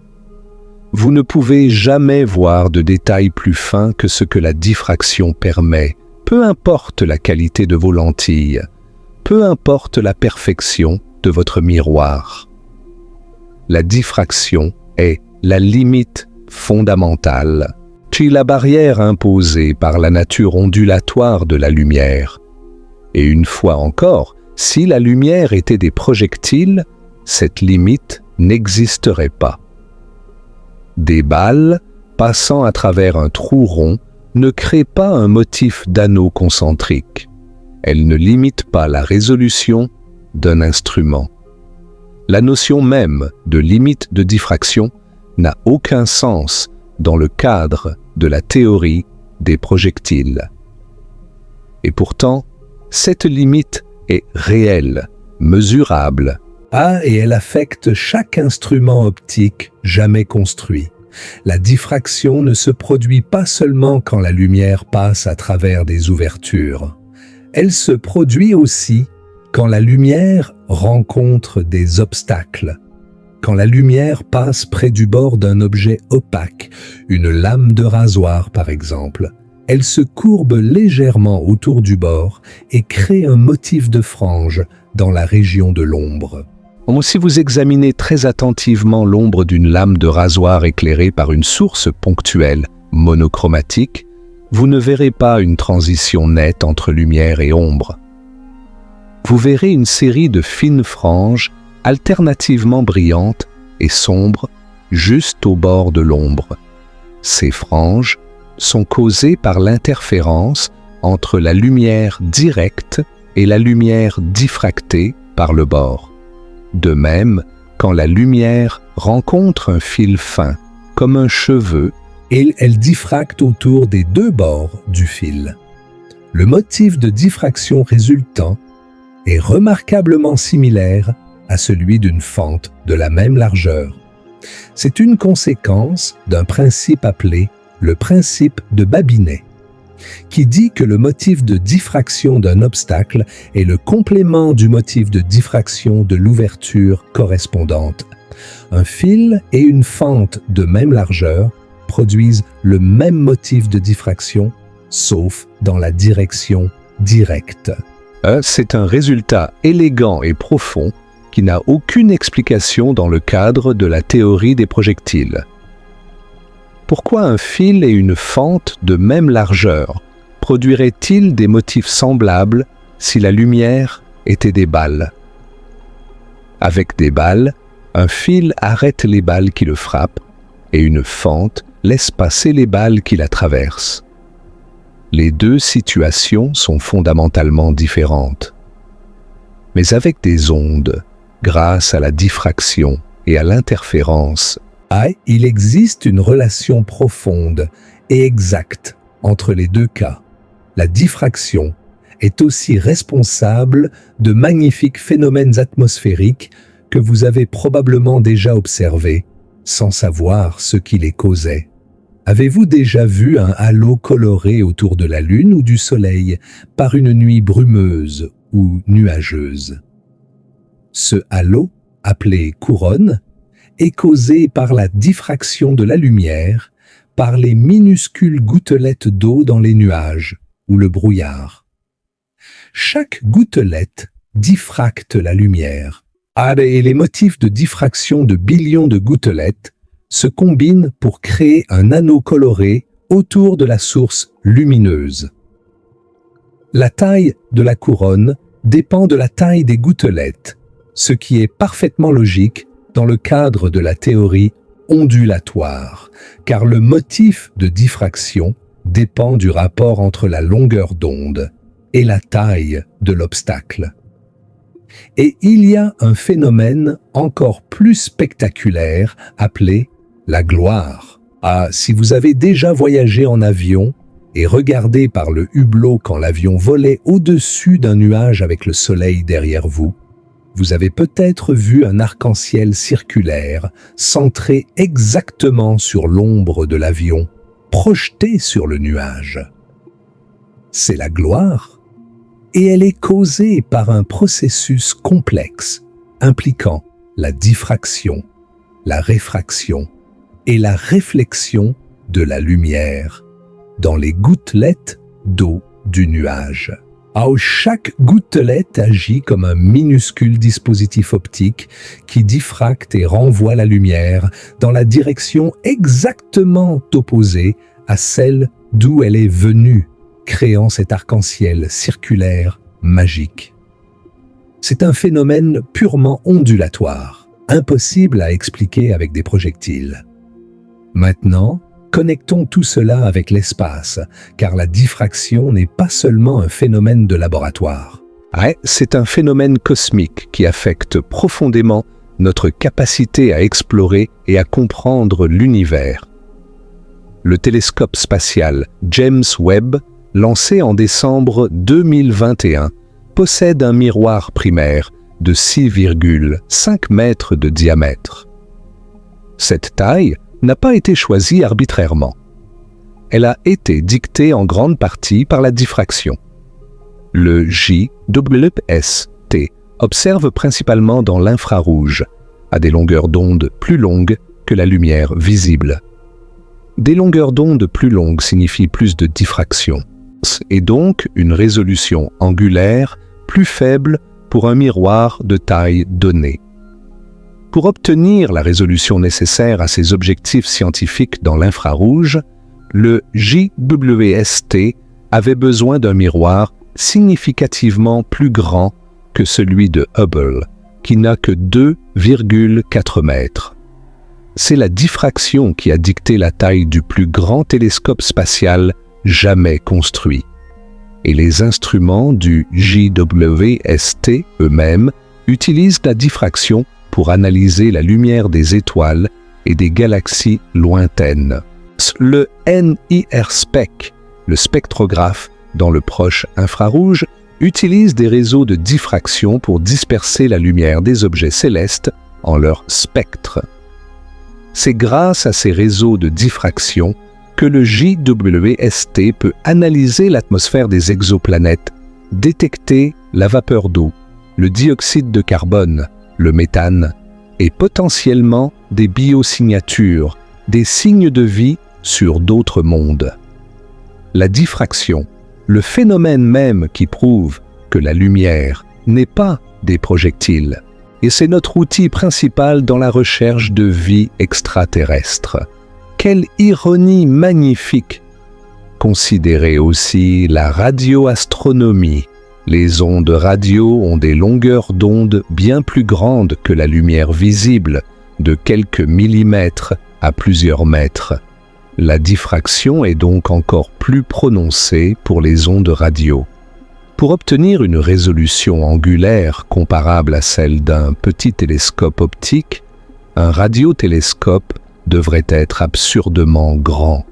Vous ne pouvez jamais voir de détails plus fins que ce que la diffraction permet, peu importe la qualité de vos lentilles, peu importe la perfection de votre miroir. La diffraction est la limite fondamentale, qui est la barrière imposée par la nature ondulatoire de la lumière. Et une fois encore, si la lumière était des projectiles, cette limite n'existerait pas. Des balles, passant à travers un trou rond, ne créent pas un motif d'anneau concentrique. Elles ne limitent pas la résolution d'un instrument. La notion même de limite de diffraction n'a aucun sens dans le cadre de la théorie des projectiles. Et pourtant, cette limite est réelle, mesurable. Et elle affecte chaque instrument optique jamais construit. La diffraction ne se produit pas seulement quand la lumière passe à travers des ouvertures. Elle se produit aussi quand la lumière rencontre des obstacles. Quand la lumière passe près du bord d'un objet opaque, une lame de rasoir par exemple, elle se courbe légèrement autour du bord et crée un motif de frange dans la région de l'ombre. Si vous examinez très attentivement l'ombre d'une lame de rasoir éclairée par une source ponctuelle monochromatique, vous ne verrez pas une transition nette entre lumière et ombre. Vous verrez une série de fines franges alternativement brillantes et sombres juste au bord de l'ombre. Ces franges sont causées par l'interférence entre la lumière directe et la lumière diffractée par le bord. De même, quand la lumière rencontre un fil fin, comme un cheveu, et elle diffracte autour des deux bords du fil. Le motif de diffraction résultant est remarquablement similaire à celui d'une fente de la même largeur. C'est une conséquence d'un principe appelé le principe de Babinet, qui dit que le motif de diffraction d'un obstacle est le complément du motif de diffraction de l'ouverture correspondante. Un fil et une fente de même largeur produisent le même motif de diffraction, sauf dans la direction directe. C'est un résultat élégant et profond qui n'a aucune explication dans le cadre de la théorie des projectiles. Pourquoi un fil et une fente de même largeur produiraient-ils des motifs semblables si la lumière était des balles? Avec des balles, un fil arrête les balles qui le frappent et une fente laisse passer les balles qui la traversent. Les deux situations sont fondamentalement différentes. Mais avec des ondes, grâce à la diffraction et à l'interférence, il existe une relation profonde et exacte entre les deux cas. La diffraction est aussi responsable de magnifiques phénomènes atmosphériques que vous avez probablement déjà observés sans savoir ce qui les causait. Avez-vous déjà vu un halo coloré autour de la Lune ou du Soleil par une nuit brumeuse ou nuageuse? Ce halo, appelé couronne, est causé par la diffraction de la lumière par les minuscules gouttelettes d'eau dans les nuages ou le brouillard. Chaque gouttelette diffracte la lumière. Et les motifs de diffraction de billions de gouttelettes se combinent pour créer un anneau coloré autour de la source lumineuse. La taille de la couronne dépend de la taille des gouttelettes, ce qui est parfaitement logique dans le cadre de la théorie ondulatoire, car le motif de diffraction dépend du rapport entre la longueur d'onde et la taille de l'obstacle. Et il y a un phénomène encore plus spectaculaire appelé la gloire. Si vous avez déjà voyagé en avion et regardé par le hublot quand l'avion volait au-dessus d'un nuage avec le soleil derrière vous, vous avez peut-être vu un arc-en-ciel circulaire centré exactement sur l'ombre de l'avion, projeté sur le nuage. C'est la gloire, et elle est causée par un processus complexe impliquant la diffraction, la réfraction et la réflexion de la lumière dans les gouttelettes d'eau du nuage. Chaque gouttelette agit comme un minuscule dispositif optique qui diffracte et renvoie la lumière dans la direction exactement opposée à celle d'où elle est venue, créant cet arc-en-ciel circulaire magique. C'est un phénomène purement ondulatoire, impossible à expliquer avec des projectiles. Maintenant, connectons tout cela avec l'espace, car la diffraction n'est pas seulement un phénomène de laboratoire. C'est un phénomène cosmique qui affecte profondément notre capacité à explorer et à comprendre l'univers. Le télescope spatial James Webb, lancé en décembre 2021, possède un miroir primaire de 6,5 mètres de diamètre. Cette taille n'a pas été choisie arbitrairement. Elle a été dictée en grande partie par la diffraction. Le JWST observe principalement dans l'infrarouge, à des longueurs d'onde plus longues que la lumière visible. Des longueurs d'onde plus longues signifient plus de diffraction, et donc une résolution angulaire plus faible pour un miroir de taille donnée. Pour obtenir la résolution nécessaire à ces objectifs scientifiques dans l'infrarouge, le JWST avait besoin d'un miroir significativement plus grand que celui de Hubble, qui n'a que 2,4 mètres. C'est la diffraction qui a dicté la taille du plus grand télescope spatial jamais construit. Et les instruments du JWST eux-mêmes utilisent la diffraction pour analyser la lumière des étoiles et des galaxies lointaines. Le NIRSpec, le spectrographe dans le proche infrarouge, utilise des réseaux de diffraction pour disperser la lumière des objets célestes en leur spectre. C'est grâce à ces réseaux de diffraction que le JWST peut analyser l'atmosphère des exoplanètes, détecter la vapeur d'eau, le dioxyde de carbone, le méthane et potentiellement des biosignatures, des signes de vie sur d'autres mondes. La diffraction, le phénomène même qui prouve que la lumière n'est pas des projectiles, et c'est notre outil principal dans la recherche de vie extraterrestre. Quelle ironie magnifique! Considérez aussi la radioastronomie. Les ondes radio ont des longueurs d'onde bien plus grandes que la lumière visible, de quelques millimètres à plusieurs mètres. La diffraction est donc encore plus prononcée pour les ondes radio. Pour obtenir une résolution angulaire comparable à celle d'un petit télescope optique, un radiotélescope devrait être absurdement grand.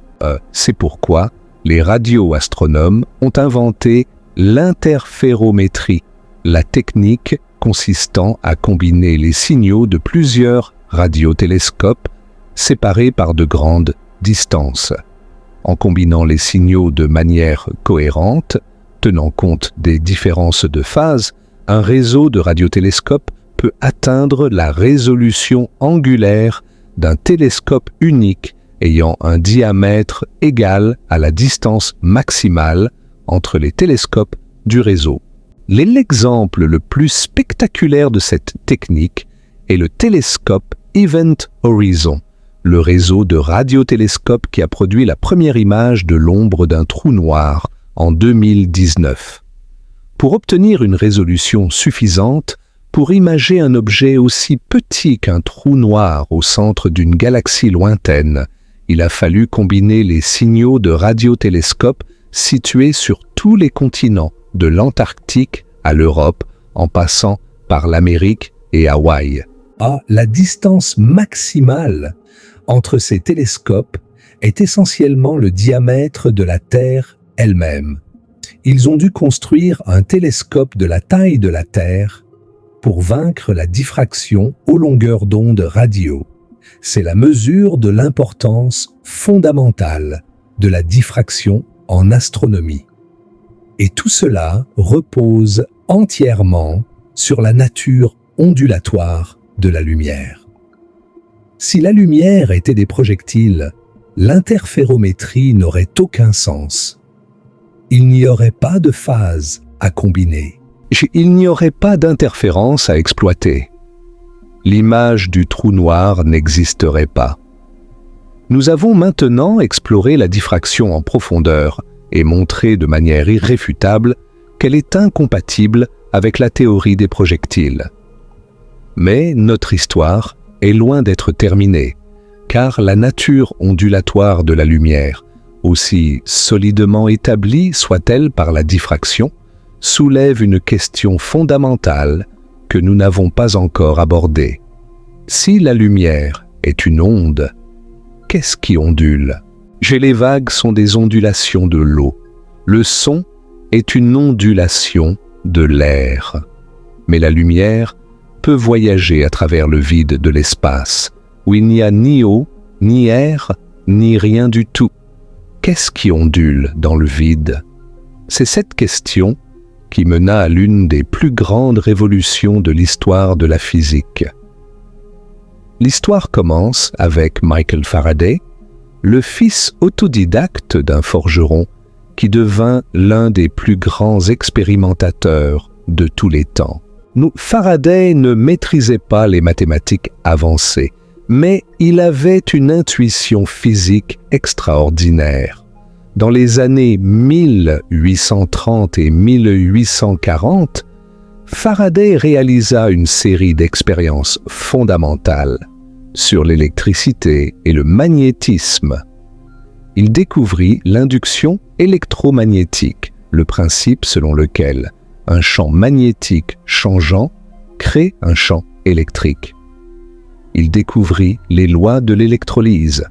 C'est pourquoi les radioastronomes ont inventé l'interférométrie, la technique consistant à combiner les signaux de plusieurs radiotélescopes séparés par de grandes distances. En combinant les signaux de manière cohérente, tenant compte des différences de phase, un réseau de radiotélescopes peut atteindre la résolution angulaire d'un télescope unique ayant un diamètre égal à la distance maximale entre les télescopes du réseau. L'exemple le plus spectaculaire de cette technique est le télescope Event Horizon, le réseau de radiotélescopes qui a produit la première image de l'ombre d'un trou noir en 2019. Pour obtenir une résolution suffisante pour imager un objet aussi petit qu'un trou noir au centre d'une galaxie lointaine, il a fallu combiner les signaux de radiotélescopes situés sur tous les continents, de l'Antarctique à l'Europe, en passant par l'Amérique et Hawaï. La distance maximale entre ces télescopes est essentiellement le diamètre de la Terre elle-même. Ils ont dû construire un télescope de la taille de la Terre pour vaincre la diffraction aux longueurs d'onde radio. C'est la mesure de l'importance fondamentale de la diffraction en astronomie. Et tout cela repose entièrement sur la nature ondulatoire de la lumière. Si la lumière était des projectiles, l'interférométrie n'aurait aucun sens. Il n'y aurait pas de phase à combiner. Il n'y aurait pas d'interférence à exploiter. L'image du trou noir n'existerait pas. Nous avons maintenant exploré la diffraction en profondeur et montré de manière irréfutable qu'elle est incompatible avec la théorie des projectiles. Mais notre histoire est loin d'être terminée, car la nature ondulatoire de la lumière, aussi solidement établie soit-elle par la diffraction, soulève une question fondamentale que nous n'avons pas encore abordée. Si la lumière est une onde, qu'est-ce qui ondule? Les vagues sont des ondulations de l'eau. Le son est une ondulation de l'air. Mais la lumière peut voyager à travers le vide de l'espace, où il n'y a ni eau, ni air, ni rien du tout. Qu'est-ce qui ondule dans le vide? C'est cette question qui mena à l'une des plus grandes révolutions de l'histoire de la physique. L'histoire commence avec Michael Faraday, le fils autodidacte d'un forgeron qui devint l'un des plus grands expérimentateurs de tous les temps. Faraday ne maîtrisait pas les mathématiques avancées, mais il avait une intuition physique extraordinaire. Dans les années 1830 et 1840, Faraday réalisa une série d'expériences fondamentales sur l'électricité et le magnétisme. Il découvrit l'induction électromagnétique, le principe selon lequel un champ magnétique changeant crée un champ électrique. Il découvrit les lois de l'électrolyse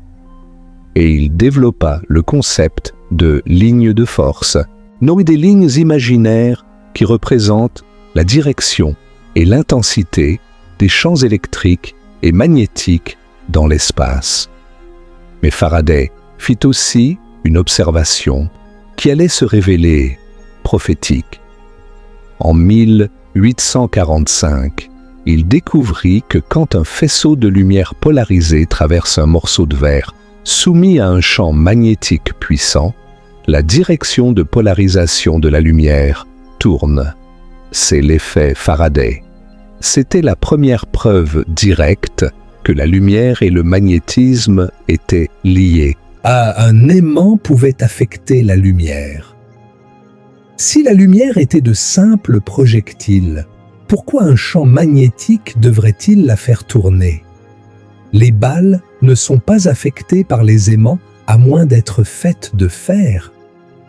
et il développa le concept de lignes de force, des lignes imaginaires qui représentent la direction et l'intensité des champs électriques et magnétiques dans l'espace. Mais Faraday fit aussi une observation qui allait se révéler prophétique. En 1845, il découvrit que quand un faisceau de lumière polarisée traverse un morceau de verre soumis à un champ magnétique puissant, la direction de polarisation de la lumière tourne. C'est l'effet Faraday. C'était la première preuve directe que la lumière et le magnétisme étaient liés. Un aimant pouvait affecter la lumière. Si la lumière était de simples projectiles, pourquoi un champ magnétique devrait-il la faire tourner? Les balles ne sont pas affectées par les aimants à moins d'être faites de fer.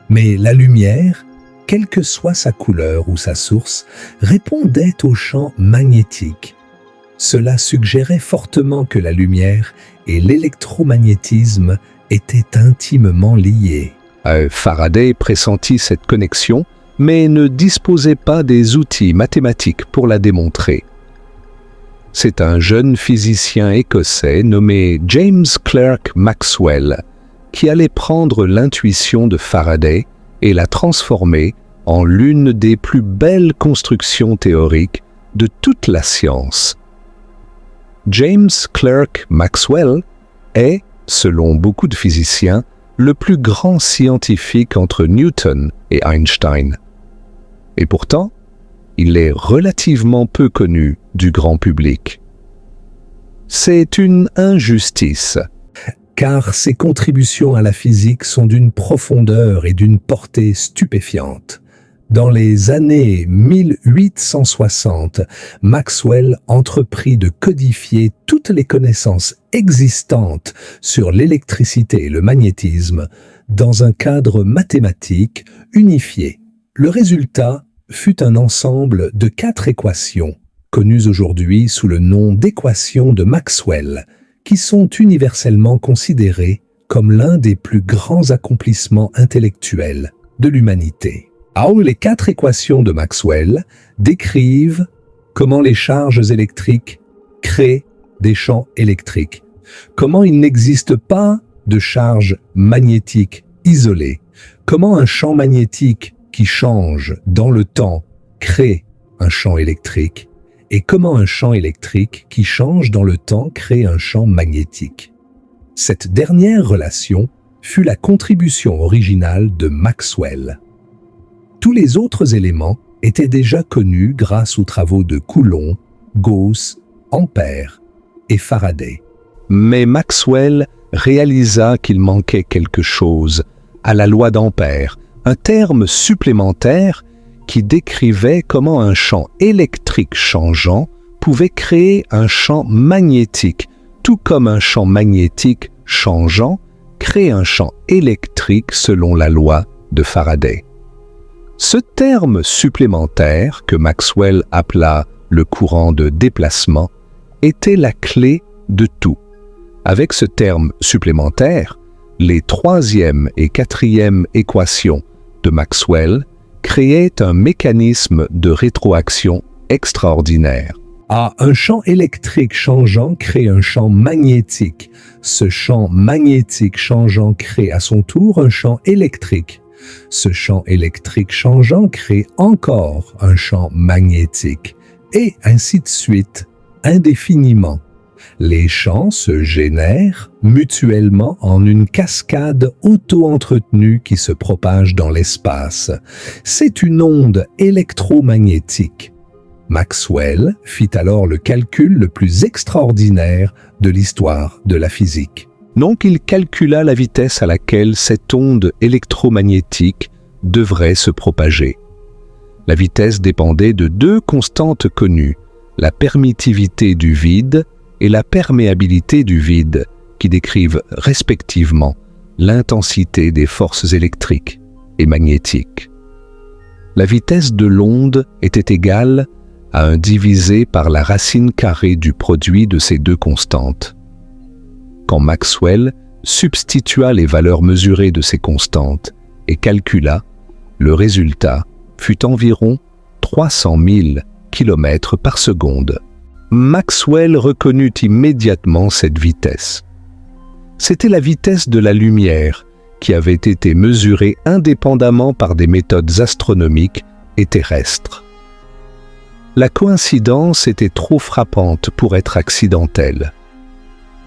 Mais la lumière, quelle que soit sa couleur ou sa source, répondait au champ magnétique. Cela suggérait fortement que la lumière et l'électromagnétisme étaient intimement liés. Faraday pressentit cette connexion, mais ne disposait pas des outils mathématiques pour la démontrer. C'est un jeune physicien écossais nommé James Clerk Maxwell qui allait prendre l'intuition de Faraday et la transformer en l'une des plus belles constructions théoriques de toute la science. James Clerk Maxwell est, selon beaucoup de physiciens, le plus grand scientifique entre Newton et Einstein. Et pourtant, il est relativement peu connu du grand public. C'est une injustice. Car ses contributions à la physique sont d'une profondeur et d'une portée stupéfiantes. Dans les années 1860, Maxwell entreprit de codifier toutes les connaissances existantes sur l'électricité et le magnétisme dans un cadre mathématique unifié. Le résultat fut un ensemble de 4 équations, connues aujourd'hui sous le nom d'équations de Maxwell, qui sont universellement considérées comme l'un des plus grands accomplissements intellectuels de l'humanité. Alors, les 4 équations de Maxwell décrivent comment les charges électriques créent des champs électriques, comment il n'existe pas de charge magnétique isolée, comment un champ magnétique qui change dans le temps crée un champ électrique, et comment un champ électrique qui change dans le temps crée un champ magnétique. Cette dernière relation fut la contribution originale de Maxwell. Tous les autres éléments étaient déjà connus grâce aux travaux de Coulomb, Gauss, Ampère et Faraday. Mais Maxwell réalisa qu'il manquait quelque chose à la loi d'Ampère, un terme supplémentaire qui décrivait comment un champ électrique changeant pouvait créer un champ magnétique, tout comme un champ magnétique changeant crée un champ électrique selon la loi de Faraday. Ce terme supplémentaire, que Maxwell appela le courant de déplacement, était la clé de tout. Avec ce terme supplémentaire, les 3e et 4e équations de Maxwell créaient un mécanisme de rétroaction extraordinaire. Un champ électrique changeant crée un champ magnétique. Ce champ magnétique changeant crée à son tour un champ électrique. Ce champ électrique changeant crée encore un champ magnétique. Et ainsi de suite, indéfiniment. Les champs se génèrent mutuellement en une cascade auto-entretenue qui se propage dans l'espace. C'est une onde électromagnétique. Maxwell fit alors le calcul le plus extraordinaire de l'histoire de la physique. Donc il calcula la vitesse à laquelle cette onde électromagnétique devrait se propager. La vitesse dépendait de 2 constantes connues, la permittivité du vide et la perméabilité du vide, qui décrivent respectivement l'intensité des forces électriques et magnétiques. La vitesse de l'onde était égale à 1 divisé par la racine carrée du produit de ces 2 constantes. Quand Maxwell substitua les valeurs mesurées de ces constantes et calcula, le résultat fut environ 300 000 km par seconde. Maxwell reconnut immédiatement cette vitesse. C'était la vitesse de la lumière qui avait été mesurée indépendamment par des méthodes astronomiques et terrestres. La coïncidence était trop frappante pour être accidentelle.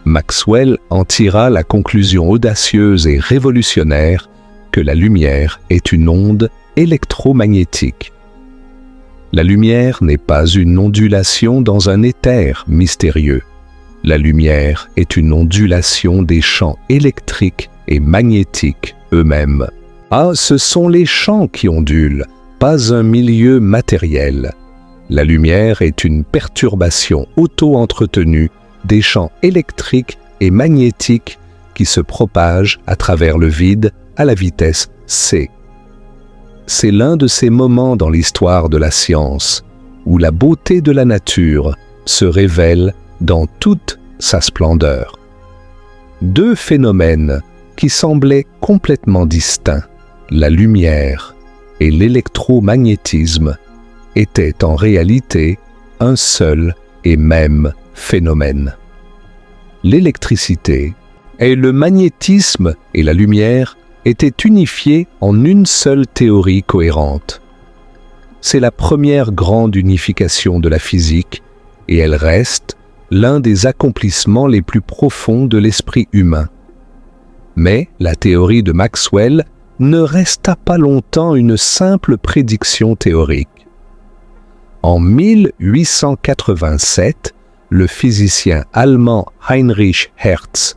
Maxwell en tira la conclusion audacieuse et révolutionnaire que la lumière est une onde électromagnétique. La lumière n'est pas une ondulation dans un éther mystérieux. La lumière est une ondulation des champs électriques et magnétiques eux-mêmes. Ce sont les champs qui ondulent, pas un milieu matériel. La lumière est une perturbation auto-entretenue des champs électriques et magnétiques qui se propagent à travers le vide à la vitesse c. C'est l'un de ces moments dans l'histoire de la science où la beauté de la nature se révèle dans toute sa splendeur. 2 phénomènes qui semblaient complètement distincts, la lumière et l'électromagnétisme, étaient en réalité un seul et même phénomène. L'électricité et le magnétisme et la lumière étaient unifiés en une seule théorie cohérente. C'est la première grande unification de la physique et elle reste l'un des accomplissements les plus profonds de l'esprit humain. Mais la théorie de Maxwell ne resta pas longtemps une simple prédiction théorique. En 1887, le physicien allemand Heinrich Hertz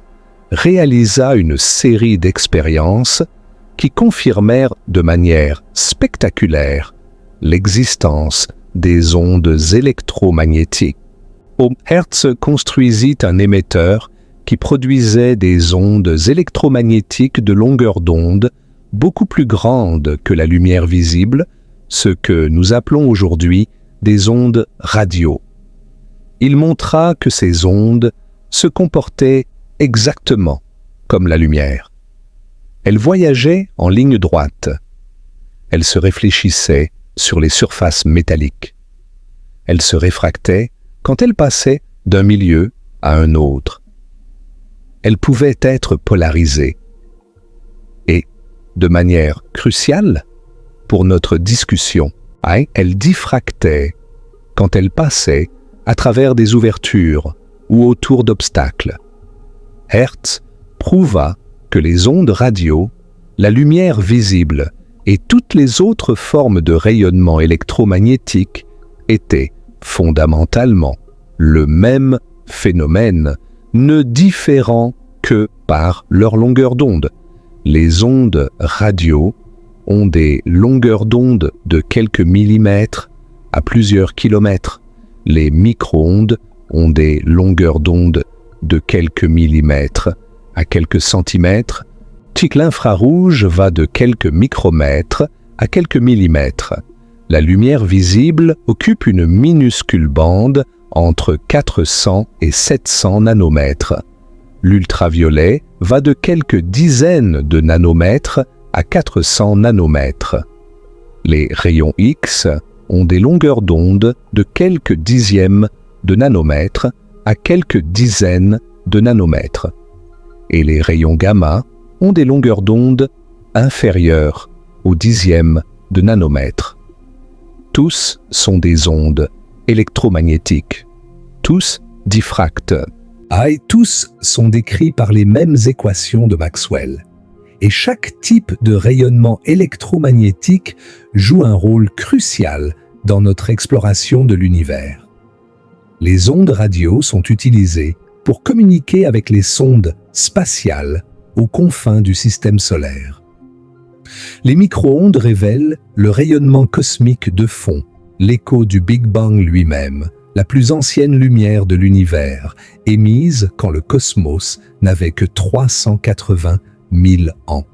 réalisa une série d'expériences qui confirmèrent de manière spectaculaire l'existence des ondes électromagnétiques. Hertz construisit un émetteur qui produisait des ondes électromagnétiques de longueur d'onde beaucoup plus grandes que la lumière visible, ce que nous appelons aujourd'hui des ondes radio. Il montra que ces ondes se comportaient exactement comme la lumière. Elle voyageait en ligne droite. Elle se réfléchissait sur les surfaces métalliques. Elle se réfractait quand elle passait d'un milieu à un autre. Elle pouvait être polarisée. Et, de manière cruciale, pour notre discussion, elle diffractait quand elle passait à travers des ouvertures ou autour d'obstacles. Hertz prouva que les ondes radio, la lumière visible et toutes les autres formes de rayonnement électromagnétique étaient fondamentalement le même phénomène, ne différant que par leur longueur d'onde. Les ondes radio ont des longueurs d'onde de quelques millimètres à plusieurs kilomètres. Les micro-ondes ont des longueurs d'onde de quelques millimètres à quelques centimètres. L'infrarouge va de quelques micromètres à quelques millimètres. La lumière visible occupe une minuscule bande entre 400 et 700 nanomètres. L'ultraviolet va de quelques dizaines de nanomètres à 400 nanomètres. Les rayons X ont des longueurs d'onde de quelques dixièmes de nanomètres à quelques dizaines de nanomètres. Et les rayons gamma ont des longueurs d'onde inférieures au dixième de nanomètre. Tous sont des ondes électromagnétiques. Tous diffractent. Et tous sont décrits par les mêmes équations de Maxwell. Et chaque type de rayonnement électromagnétique joue un rôle crucial dans notre exploration de l'univers. Les ondes radio sont utilisées pour communiquer avec les sondes spatiales aux confins du système solaire. Les micro-ondes révèlent le rayonnement cosmique de fond, l'écho du Big Bang lui-même, la plus ancienne lumière de l'univers, émise quand le cosmos n'avait que 380 000 ans.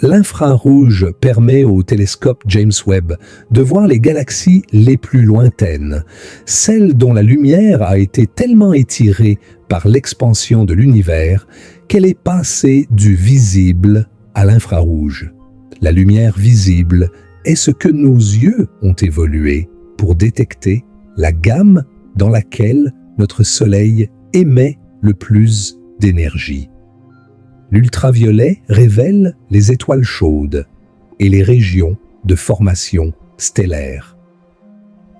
L'infrarouge permet au télescope James Webb de voir les galaxies les plus lointaines, celles dont la lumière a été tellement étirée par l'expansion de l'univers qu'elle est passée du visible à l'infrarouge. La lumière visible est ce que nos yeux ont évolué pour détecter la gamme dans laquelle notre Soleil émet le plus d'énergie. L'ultraviolet révèle les étoiles chaudes et les régions de formation stellaire.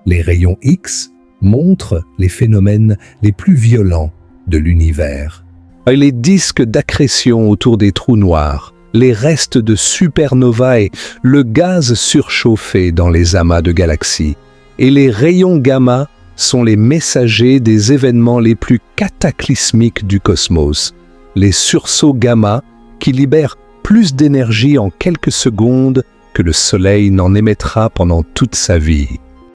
Les rayons X montrent les phénomènes les plus violents de l'univers. Les disques d'accrétion autour des trous noirs, les restes de supernovae, le gaz surchauffé dans les amas de galaxies, et les rayons gamma sont les messagers des événements les plus cataclysmiques du cosmos. Les sursauts gamma qui libèrent plus d'énergie en quelques secondes que le Soleil n'en émettra pendant toute sa vie.